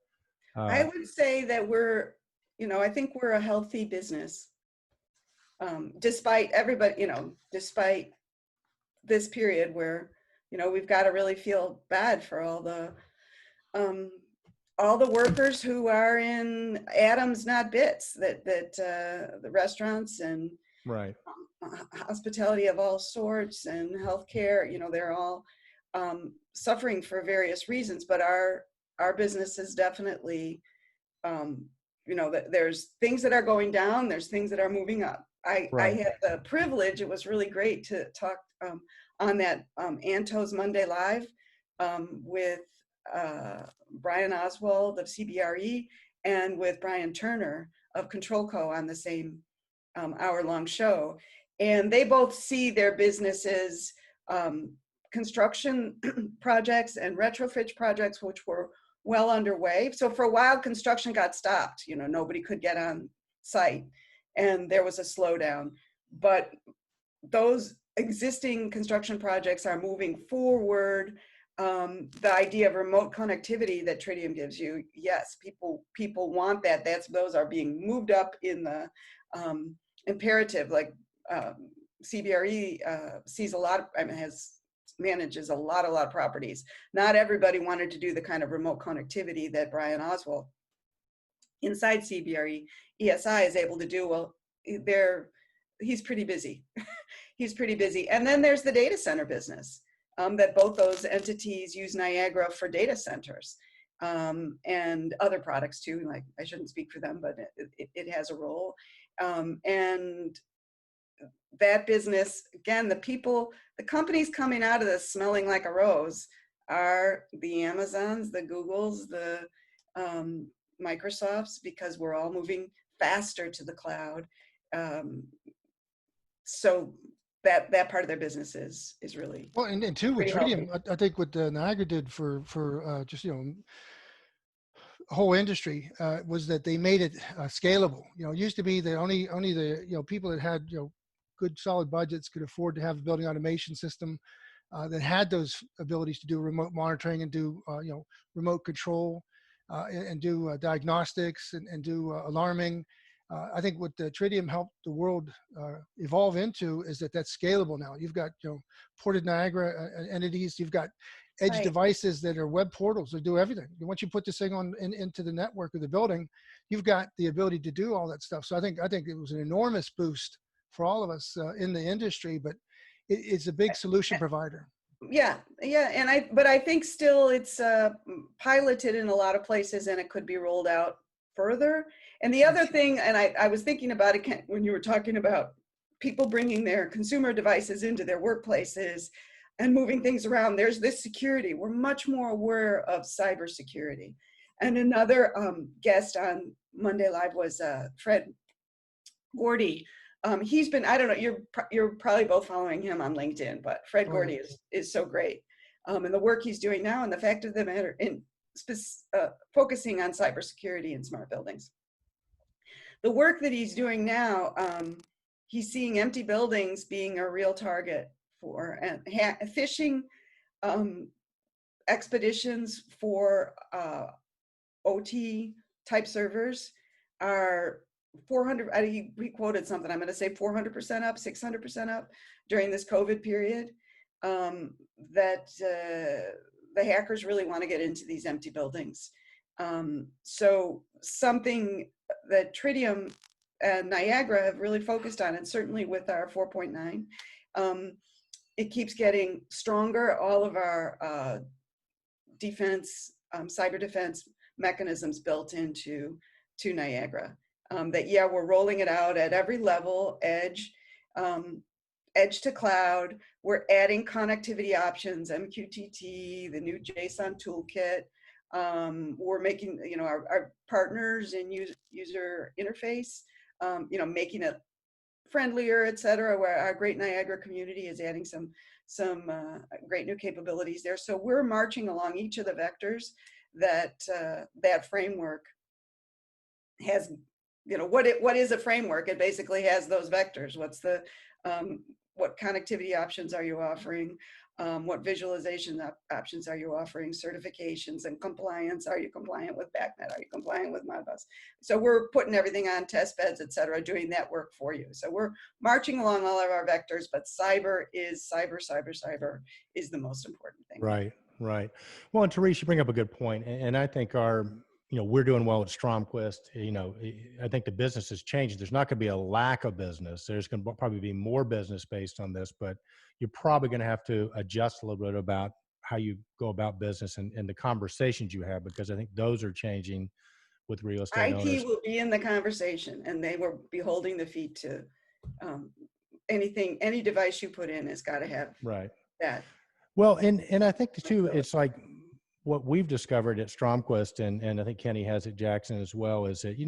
[SPEAKER 3] I would say that I think we're a healthy business. Despite everybody, despite this period where, we've got to really feel bad for all the workers who are in atoms, not bits, that the restaurants and
[SPEAKER 1] Right.
[SPEAKER 3] hospitality of all sorts and healthcare, they're all suffering for various reasons, but our business is definitely, that there's things that are going down, there's things that are moving up. I had the privilege, it was really great to talk on that Anto's Monday Live with Brian Oswald of CBRE and with Brian Turner of Control Co on the same hour-long show. And they both see their businesses, construction projects and retrofit projects, which were well underway. So for a while, construction got stopped. Nobody could get on site and there was a slowdown. But those existing construction projects are moving forward. The idea of remote connectivity that Tridium gives you, yes, people want that. Those are being moved up in the imperative. Like CBRE sees a lot of, manages a lot of properties. Not everybody wanted to do the kind of remote connectivity that Brian Oswald inside CBRE ESI is able to do. Well, he's pretty busy. He's pretty busy. And then there's the data center business. That both those entities use Niagara for data centers and other products too. Like, I shouldn't speak for them, but it has a role. And that business, again, the companies coming out of this smelling like a rose are the Amazons, the Googles, the Microsofts, because we're all moving faster to the cloud. So that part of their business is really
[SPEAKER 2] Well, and two with Tridium, I think what Niagara did for just whole industry was that they made it scalable. It used to be that only the people that had good solid budgets could afford to have a building automation system that had those abilities to do remote monitoring and do remote control and do diagnostics and do alarming. I think what the Tridium helped the world evolve into is that that's scalable now. You've got ported Niagara entities. You've got edge devices that are web portals that do everything. Once you put this thing on into the network of the building, you've got the ability to do all that stuff. So I think it was an enormous boost for all of us in the industry, but it's a big solution provider.
[SPEAKER 3] Yeah. But I think still it's piloted in a lot of places, and it could be rolled out further. And the other thing, and I was thinking about it, Kent, when you were talking about people bringing their consumer devices into their workplaces and moving things around, there's this security. We're much more aware of cybersecurity. And another guest on Monday Live was Fred Gordy. He's been, I don't know, you're probably both following him on LinkedIn, but Fred Gordy is so great. And the work he's doing now, and the fact of the matter, in focusing on cybersecurity in smart buildings. The work that he's doing now, he's seeing empty buildings being a real target for phishing expeditions for OT type servers are 400. He quoted something. I'm going to say 400% up, 600% up during this COVID period. That the hackers really want to get into these empty buildings. So something that Tridium and Niagara have really focused on, and certainly with our 4.9, it keeps getting stronger. All of our defense, cyber defense mechanisms built into Niagara. We're rolling it out at every level, edge to cloud. We're adding connectivity options, MQTT, the new JSON toolkit. We're making, our partners in user interface, making it friendlier, et cetera, where our Great Niagara community is adding some great new capabilities there. So we're marching along each of the vectors that that framework has. What is a framework? It basically has those vectors. What connectivity options are you offering? What visualization options are you offering? Certifications and compliance. Are you compliant with BACnet? Are you compliant with Modbus? So we're putting everything on test beds, et cetera, doing that work for you. So we're marching along all of our vectors, but cyber is the most important thing.
[SPEAKER 1] Right, right. Well, and Therese, you bring up a good point, and I think we're doing well at Stromquist. I think the business has changed. There's not going to be a lack of business. There's going to probably be more business based on this, but you're probably going to have to adjust a little bit about how you go about business and the conversations you have, because I think those are changing with real estate owners.
[SPEAKER 3] IT will be in the conversation, and they will be holding the feet to any device you put in has got to have
[SPEAKER 1] Right.
[SPEAKER 3] that.
[SPEAKER 1] Well, and I think too, it's like what we've discovered at Stromquist, and I think Kenny has at Jackson as well, is that,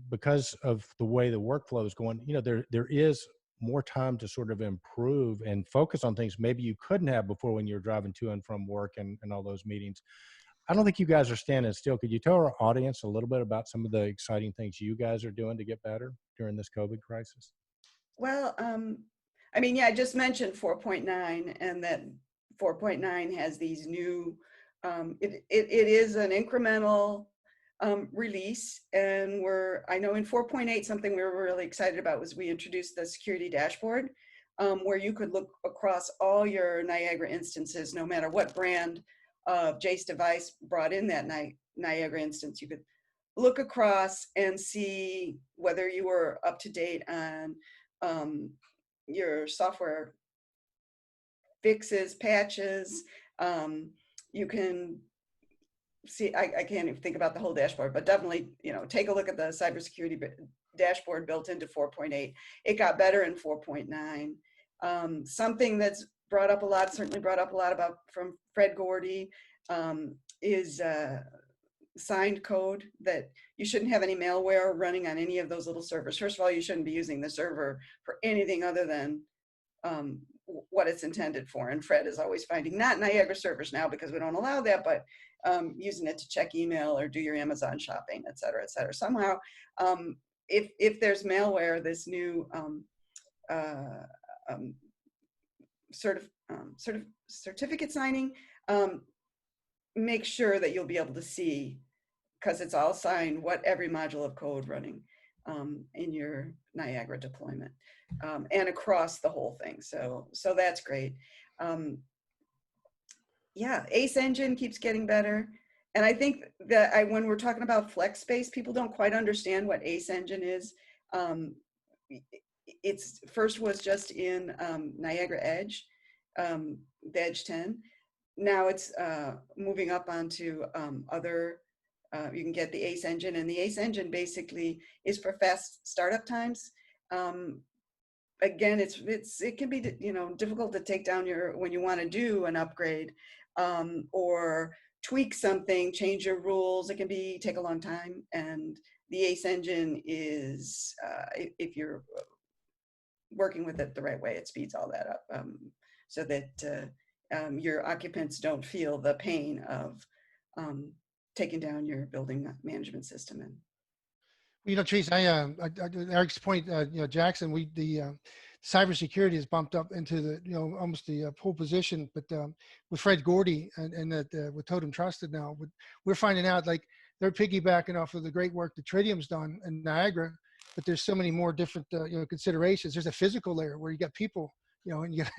[SPEAKER 1] because of the way the workflow is going, there is more time to sort of improve and focus on things maybe you couldn't have before when you're driving to and from work and all those meetings. I don't think you guys are standing still. Could you tell our audience a little bit about some of the exciting things you guys are doing to get better during this COVID crisis?
[SPEAKER 3] Well, I just mentioned 4.9, and that 4.9 has these new, it is an incremental release. And I know in 4.8, something we were really excited about was we introduced the security dashboard, where you could look across all your Niagara instances, no matter what brand of Jace device brought in that Niagara instance. You could look across and see whether you were up to date on your software fixes, patches. You can see, I can't even think about the whole dashboard, but definitely, take a look at the cybersecurity dashboard built into 4.8. It got better in 4.9. Something that's certainly brought up a lot about from Fred Gordy, is signed code, that you shouldn't have any malware running on any of those little servers. First of all, you shouldn't be using the server for anything other than what it's intended for. And Fred is always finding, not Niagara servers now because we don't allow that, but using it to check email or do your Amazon shopping, et cetera, et cetera. Somehow, if there's malware, this new certificate signing, make sure that you'll be able to see, because it's all signed, what every module of code running in your Niagara deployment, and across the whole thing. So that's great. Ace Engine keeps getting better. And I think that when we're talking about flex space, people don't quite understand what Ace Engine is. It's first was just in Niagara Edge, the Edge 10. Now it's moving up onto other. You can get the Ace Engine, and the Ace Engine basically is for fast startup times. Again, it can be difficult to take down when you want to do an upgrade or tweak something, change your rules. It can take a long time, and the Ace Engine is, if you're working with it the right way, it speeds all that up, so that your occupants don't feel the pain of taking down your building management system. And
[SPEAKER 2] Therese, Eric's point, Jackson, the cybersecurity has bumped up into the, almost the pole position, but with Fred Gordy and with Totem Trusted now, we're finding out like they're piggybacking off of the great work that Tridium's done in Niagara, but there's so many more different, considerations. There's a physical layer where you got people, and you got,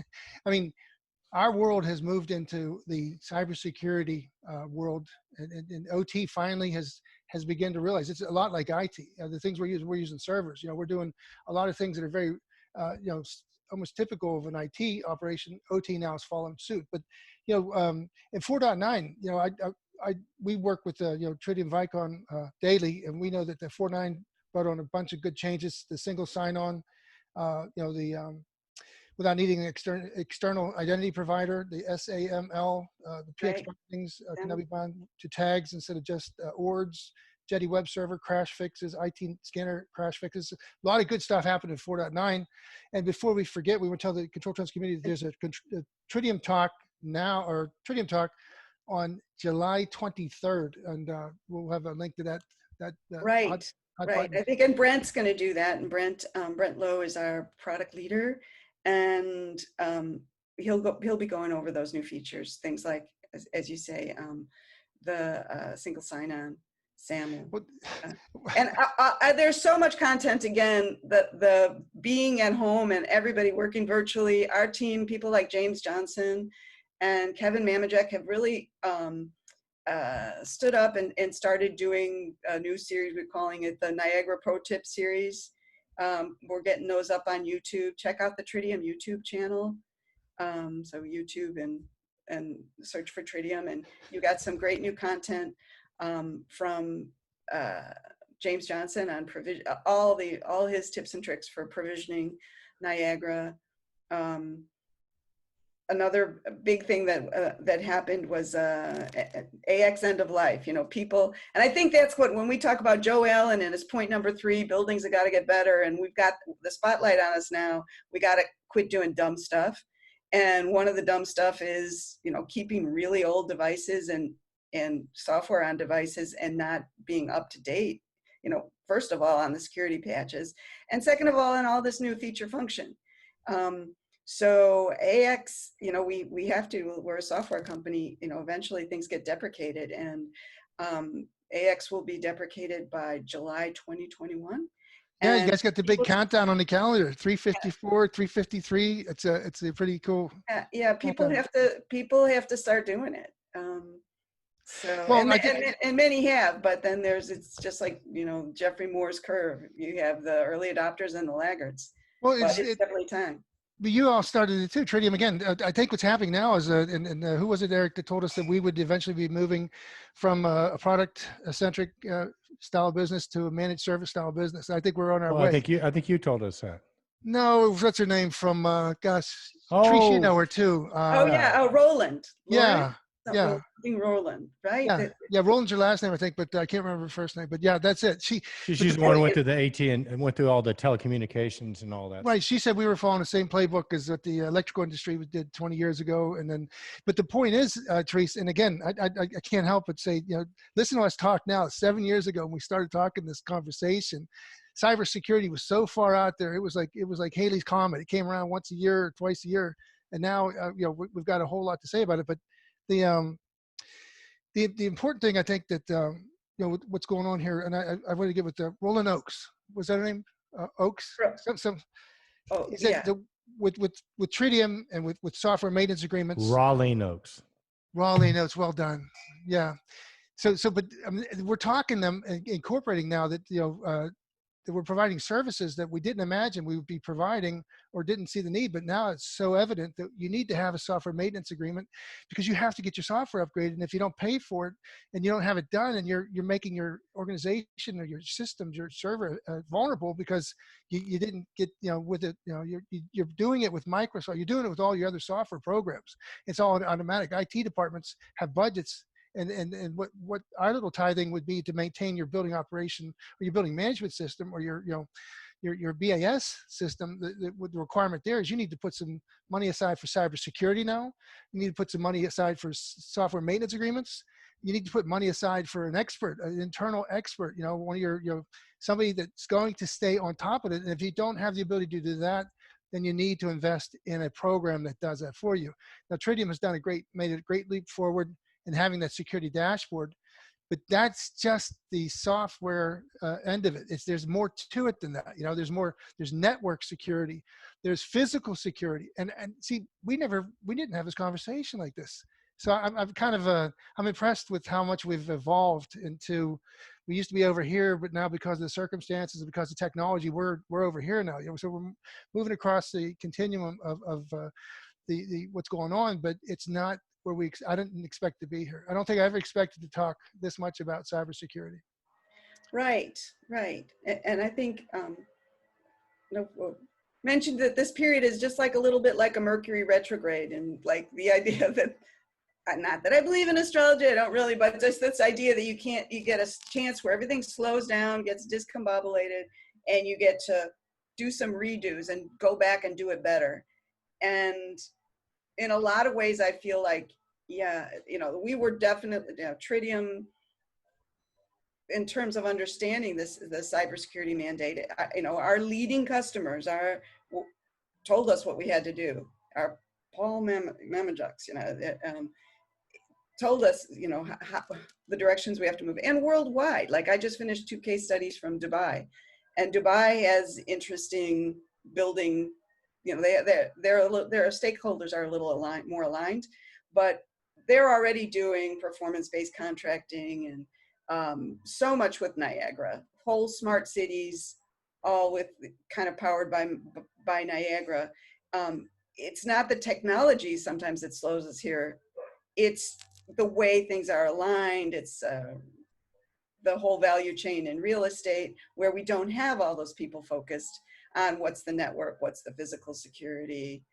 [SPEAKER 2] our world has moved into the cybersecurity world, and OT finally has begun to realize it's a lot like IT. The things we're using servers. We're doing a lot of things that are very, almost typical of an IT operation. OT now has fallen suit. But in 4.9, we work with Tridium Vicon daily, and we know that the 4.9 brought on a bunch of good changes. The single sign-on, without needing an external identity provider, the SAML, the PX things can now be bound to tags instead of just ORDs. Jetty web server crash fixes, IT scanner crash fixes. A lot of good stuff happened in 4.9. And before we forget, we were telling the Control Trends community there's a Tridium talk now, or Tridium talk on July 23rd, and we'll have a link to that.
[SPEAKER 3] Right,
[SPEAKER 2] hot
[SPEAKER 3] right.
[SPEAKER 2] button.
[SPEAKER 3] I think, and Brent's going to do that. And Brent Lowe is our product leader, and he'll be going over those new features, things like, as you say, the single sign-on. Sam will, and there's so much content. Again, the being at home and everybody working virtually. Our team, people like James Johnson and Kevin Mamajek, have really stood up and started doing a new series. We're calling it the Niagara Pro Tip series. We're getting those up on YouTube. Check out the Tridium YouTube channel. So YouTube and search for Tridium, and you got some great new content from James Johnson on provision, all his tips and tricks for provisioning Niagara. Another big thing that happened was AX end of life. People, and I think that's what, when we talk about Joe Allen and his point number 3, buildings have got to get better, and we've got the spotlight on us now. We got to quit doing dumb stuff. And one of the dumb stuff is, keeping really old devices and software on devices and not being up to date, first of all, on the security patches, and second of all, on all this new feature function. So AX, we have to, we're a software company, eventually things get deprecated, and AX will be deprecated by July 2021.
[SPEAKER 2] Yeah,
[SPEAKER 3] and
[SPEAKER 2] you guys got the big countdown on the calendar, 354, 353. It's a pretty cool.
[SPEAKER 3] Yeah, people have to start doing it. So,
[SPEAKER 2] well,
[SPEAKER 3] and many have, but then it's just like, Jeffrey Moore's curve. You have the early adopters and the laggards.
[SPEAKER 2] Well,
[SPEAKER 3] it's definitely time.
[SPEAKER 2] But you all started it too, Tridium. Again, I think what's happening now is, and who was it, Eric, that told us that we would eventually be moving from a product-centric style business to a managed service style business. I think we're on our way.
[SPEAKER 1] I think you told us that.
[SPEAKER 2] No, what's her name from? Therese, you know her too.
[SPEAKER 3] Roland.
[SPEAKER 2] Yeah. Yeah.
[SPEAKER 3] Roland, right?
[SPEAKER 2] Yeah, Roland's her last name, I think, but I can't remember her first name. But yeah, that's it. She's
[SPEAKER 1] the one who went to the AT and went through all the telecommunications and all that.
[SPEAKER 2] Right. She said we were following the same playbook as what the electrical industry did 20 years ago. And then, but the point is, Therese, and again, I can't help but say, listen to us talk now. 7 years ago, when we started talking this conversation, cybersecurity was so far out there. It was like Halley's Comet. It came around once a year, twice a year, and now we've got a whole lot to say about it. But the important thing, I think, that what's going on here, and I want to give it to Roland Oakes. Was that her name? Oakes. With Tridium and with software maintenance agreements.
[SPEAKER 1] Rawlene Oakes.
[SPEAKER 2] Rawlene Oakes. Well done. Yeah. But we're talking them, incorporating now that that we're providing services that we didn't imagine we would be providing or didn't see the need, but now it's so evident that you need to have a software maintenance agreement because you have to get your software upgraded. And if you don't pay for it and you don't have it done, and you're making your organization or your systems, your server vulnerable because you didn't get, with it, you're doing it with Microsoft, you're doing it with all your other software programs. It's all automatic. IT departments have budgets. And what our little tithing would be to maintain your building operation or your building management system or your BAS system. The requirement there is you need to put some money aside for cybersecurity now. You need to put some money aside for software maintenance agreements. You need to put money aside for an expert, an internal expert. One of your somebody that's going to stay on top of it. And if you don't have the ability to do that, then you need to invest in a program that does that for you. Now, Tridium has made a great leap forward and having that security dashboard, but that's just the software end of it. There's more to it than that. There's network security, there's physical security, and see, we didn't have this conversation like this. So I'm impressed with how much we've evolved into. We used to be over here, but now because of the circumstances and because of technology, we're over here now. So we're moving across the continuum of the what's going on, but it's not where I didn't expect to be here. I don't think I ever expected to talk this much about cybersecurity.
[SPEAKER 3] Right. And I think mentioned that this period is just like a little bit like a Mercury retrograde, and like the idea that not that I believe in astrology, I don't really, but just this idea that you get a chance where everything slows down, gets discombobulated, and you get to do some redos and go back and do it better. And in a lot of ways, I feel like, yeah, we were definitely, Tridium, in terms of understanding the cybersecurity mandate, our leading customers told us what we had to do. Our Paul Mamajuks, told us, how, the directions we have to move, and worldwide. Like I just finished 2 case studies from Dubai, and Dubai has interesting building. Their stakeholders are a little more aligned, but they're already doing performance-based contracting and so much with Niagara, whole smart cities, all with kind of powered by Niagara. It's not the technology sometimes that slows us here. It's the way things are aligned. It's the whole value chain in real estate, where we don't have all those people focused on what's the network, what's the physical security.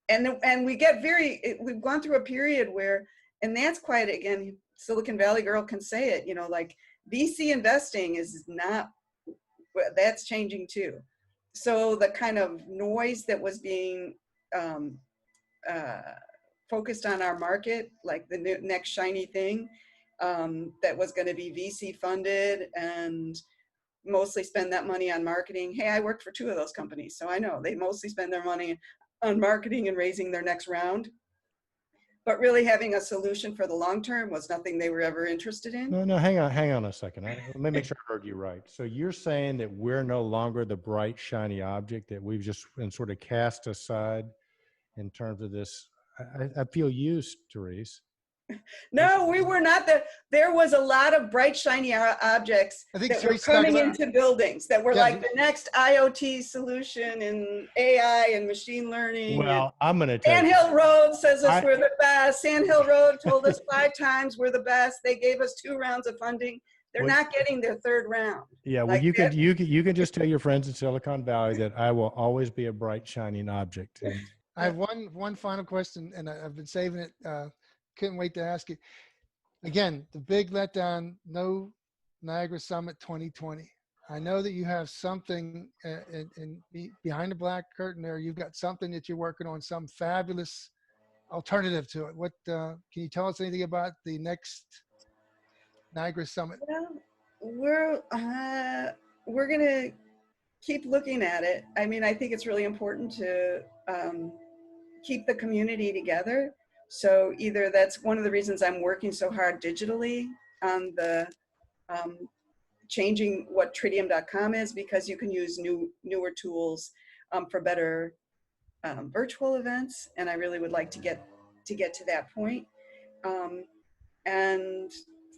[SPEAKER 3] And we've gone through a period where, and that's quite, again, Silicon Valley girl can say it, like VC investing is not, that's changing too. So the kind of noise that was being focused on our market, like the next shiny thing that was going to be VC funded and mostly spend that money on marketing. Hey, I worked for 2 of those companies, so I know they mostly spend their money on marketing and raising their next round. But really having a solution for the long term was nothing they were ever interested in.
[SPEAKER 1] No, hang on a second. Let me make sure I heard you right. So you're saying that we're no longer the bright, shiny object that we've just been sort of cast aside in terms of this. I feel used, Therese.
[SPEAKER 3] No, we were not. There was a lot of bright, shiny objects
[SPEAKER 2] I think
[SPEAKER 3] that were
[SPEAKER 2] Therese
[SPEAKER 3] coming
[SPEAKER 2] talked about-
[SPEAKER 3] into buildings that were
[SPEAKER 2] Yeah.
[SPEAKER 3] like the next IoT solution in AI and machine learning.
[SPEAKER 1] Well, I'm going to tell
[SPEAKER 3] Sand
[SPEAKER 1] you.
[SPEAKER 3] Hill Road says us we're the best. Sand Hill Road told us 5 times we're the best. They gave us 2 rounds of funding. They're not getting their 3rd round.
[SPEAKER 1] Yeah, well, you can just tell your friends in Silicon Valley that I will always be a bright, shining object. And
[SPEAKER 2] I have one final question, and I've been saving it. Couldn't wait to ask it. Again, the big letdown, no Niagara Summit 2020. I know that you have something behind the black curtain there. You've got something that you're working on, some fabulous alternative to it. What can you tell us anything about the next Niagara Summit?
[SPEAKER 3] Well, we're gonna keep looking at it. I mean, I think it's really important to keep the community together. So either that's one of the reasons I'm working so hard digitally on the changing what Tridium.com is, because you can use newer tools for better virtual events, and I really would like to get to that point. And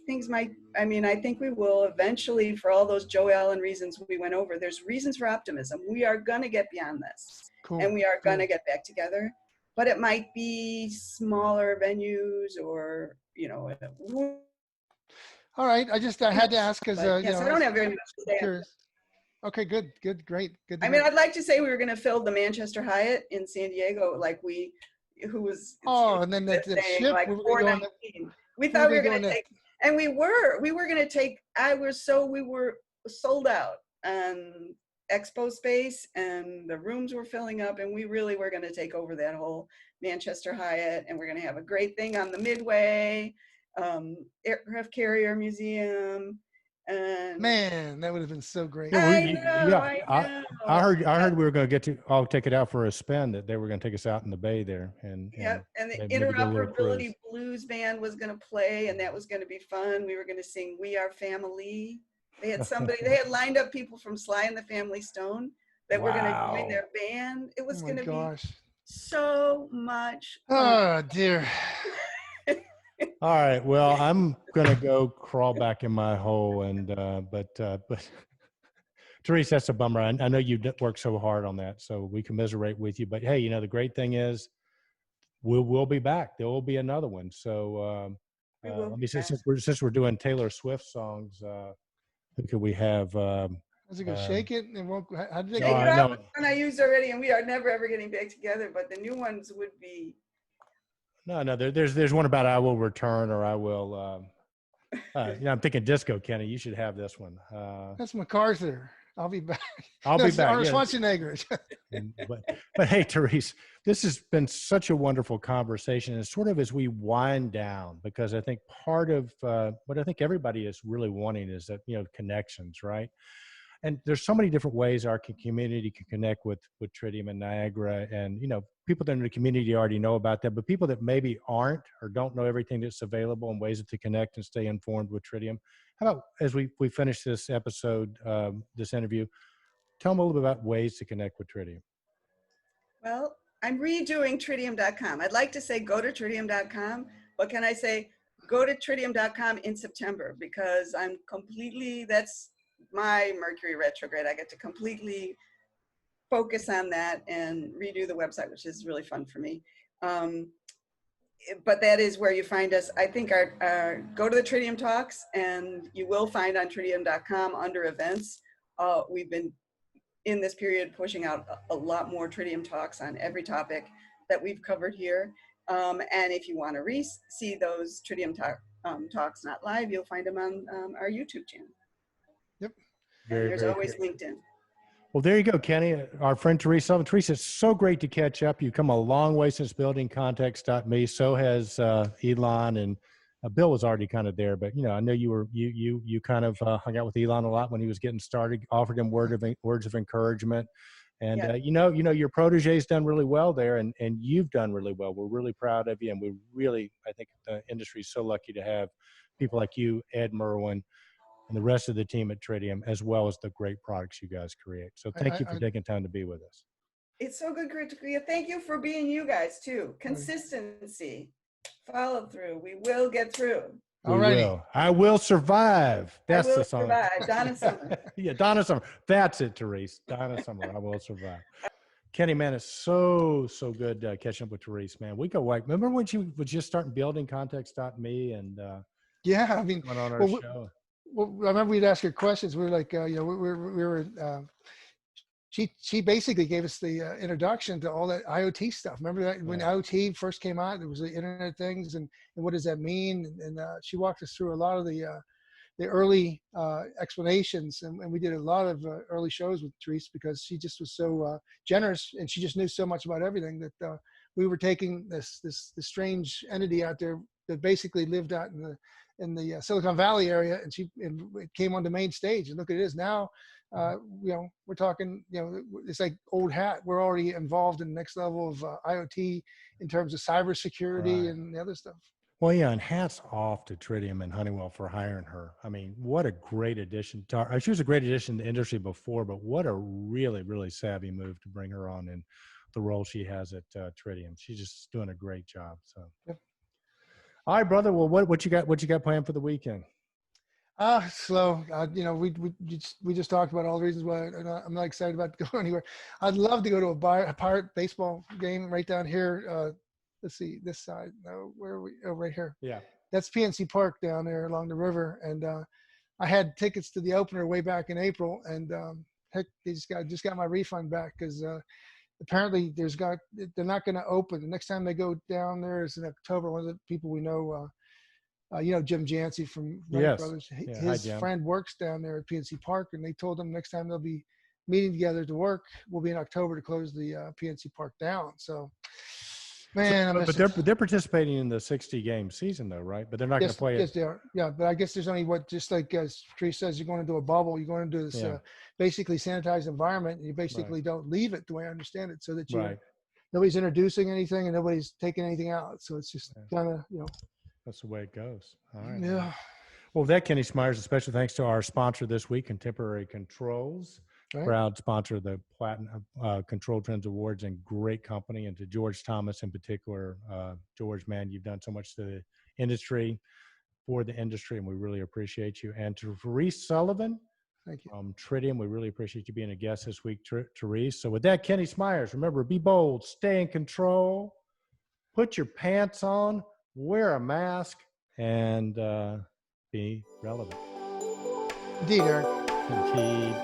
[SPEAKER 3] things might, I think we will eventually, for all those Joe Allen reasons we went over, there's reasons for optimism. We are going to get beyond this. Cool. And we are going to get back together, but it might be smaller venues or,
[SPEAKER 2] all right. I had to ask because,
[SPEAKER 3] I don't have very much to say.
[SPEAKER 2] Curious. Okay, good, great. Good.
[SPEAKER 3] I'd like to say we were going to fill the Manchester Hyatt in San Diego,
[SPEAKER 2] and then the ship,
[SPEAKER 3] like 419. We thought we were going to take, and we were going to take. We were sold out on expo space, and the rooms were filling up, and we really were going to take over that whole Manchester Hyatt, and we're going to have a great thing on the Midway, aircraft carrier museum. And
[SPEAKER 2] man, that would have been so great.
[SPEAKER 1] I heard we were going to get to take it out for a spin, that they were going to take us out in the bay there. And
[SPEAKER 3] the Interoperability Blues Band was going to play, and that was going to be fun. We were going to sing We Are Family. They had lined up people from Sly and the Family Stone that were going to join their band. It was going to be so much fun.
[SPEAKER 2] Oh dear.
[SPEAKER 1] All right. Well, I'm going to go crawl back in my hole, but Therese, that's a bummer. I know you worked so hard on that, so we commiserate with you. But hey, the great thing is we'll be back. There will be another one. So let me say, since we're doing Taylor Swift songs, who could we have?
[SPEAKER 2] Was it going to shake it? And how did they
[SPEAKER 3] Shake It Up? I used already, and we are never ever getting back together. But the new ones would be.
[SPEAKER 1] No. There's one about I will return or I will. I'm thinking disco, Kenny. You should have this one.
[SPEAKER 2] That's MacArthur. I'll be back.
[SPEAKER 1] I'll
[SPEAKER 2] No,
[SPEAKER 1] be
[SPEAKER 2] it's
[SPEAKER 1] back.
[SPEAKER 2] Arnold
[SPEAKER 1] Yeah.
[SPEAKER 2] Schwarzenegger.
[SPEAKER 1] But hey, Therese, this has been such a wonderful conversation. And sort of as we wind down, because I think part of what I think everybody is really wanting is that, connections, right? And there's so many different ways our community can connect with Tridium and Niagara, and people that in the community already know about that, but people that maybe aren't or don't know everything that's available and ways to connect and stay informed with Tridium. How about as we finish this episode, this interview, tell them a little bit about ways to connect with Tridium.
[SPEAKER 3] Well, I'm redoing Tridium.com. I'd like to say go to Tridium.com, but can I say go to Tridium.com in September, because that's my Mercury retrograde. I get to completely focus on that and redo the website, which is really fun for me. But that is where you find us. I think go to the Tridium Talks, and you will find on Tridium.com under events. We've been in this period pushing out a lot more Tridium Talks on every topic that we've covered here. And if you want to see those Tridium Talks not live, you'll find them on our YouTube channel.
[SPEAKER 2] Yep.
[SPEAKER 3] And there's
[SPEAKER 1] very
[SPEAKER 3] always
[SPEAKER 1] cool.
[SPEAKER 3] LinkedIn.
[SPEAKER 1] Well, there you go, Kenny. Our friend Therese Sullivan. Therese, it's so great to catch up. You've come a long way since building Context.me. So has Elon, and Bill was already kind of there. But I know you kind of hung out with Elon a lot when he was getting started. Offered him words of encouragement, and
[SPEAKER 3] yeah.
[SPEAKER 1] Your protege's done really well there, and you've done really well. We're really proud of you, and I think the industry is so lucky to have people like you, Ed Merwin, and the rest of the team at Tridium, as well as the great products you guys create. So thank you for taking time to be with us.
[SPEAKER 3] It's so good, Kriya. Thank you for being you guys too. Consistency, follow through. We will get through.
[SPEAKER 1] We will. I will survive. That's the song.
[SPEAKER 3] Survive. Donna Summer.
[SPEAKER 1] Yeah, Donna Summer. That's it, Therese. Donna Summer. I will survive. Kenny, man, it's so good catching up with Therese, man. We go white. Remember when she was just starting building Context.me and
[SPEAKER 2] yeah, I mean,
[SPEAKER 1] went on our show.
[SPEAKER 2] Well, I remember we'd ask her questions. We were like, we were. She basically gave us the introduction to all that IoT stuff. Remember that when IoT first came out, there was the Internet of Things, and what does that mean? And she walked us through a lot of the early explanations, and we did a lot of early shows with Therese because she just was so generous, and she just knew so much about everything that we were taking this strange entity out there that basically lived out in the Silicon Valley area, and it came on the main stage, and look at it is now. We're talking, it's like old hat. We're already involved in the next level of IoT in terms of cybersecurity and the other stuff.
[SPEAKER 1] Well, yeah, and hats off to Tridium and Honeywell for hiring her. I mean, what a great addition. She was a great addition to the industry before, but what a really, really savvy move to bring her on in the role she has at Tridium. She's just doing a great job. So. Yep. All right, brother. Well, what you got planned for the weekend?
[SPEAKER 2] Slow. We just talked about all the reasons why I'm not excited about going anywhere. I'd love to go to a Pirate baseball game right down here. Let's see, this side. No, where are we? Oh, right here.
[SPEAKER 1] Yeah.
[SPEAKER 2] That's PNC Park down there along the river, and I had tickets to the opener way back in April, and heck, they just got my refund back because. Apparently they're not going to open. The next time they go down there is in October. One of the people we know, Jim Jancy from Wright Brothers, his friend works down there at PNC Park, and they told him next time they'll be meeting together to work will be in October to close the PNC Park down. So, man,
[SPEAKER 1] but they're participating in the 60-game season though, right? But they're not going to play it.
[SPEAKER 2] Yes, they are. Yeah, but I guess there's only just like Therese says, you're going into a bubble. You're going into this basically sanitized environment, and you basically don't leave it the way I understand it, so that nobody's introducing anything and nobody's taking anything out. So it's just kind of
[SPEAKER 1] That's the way it goes. All right.
[SPEAKER 2] Yeah.
[SPEAKER 1] Man. Well, with that, Kenny Smyers, a special thanks to our sponsor this week, Contemporary Controls. Right. Proud sponsor of the Platinum Controltrends Awards, and great company. And to George Thomas in particular, George, man, you've done so much to the industry, for the industry, and we really appreciate you. And to Therese Sullivan,
[SPEAKER 2] thank you.
[SPEAKER 1] Tridium, we really appreciate you being a guest this week, Therese. So with that, Kenny Smyers, remember, be bold, stay in control, put your pants on, wear a mask, and be relevant.
[SPEAKER 2] Indeed, Eric.
[SPEAKER 1] Indeed.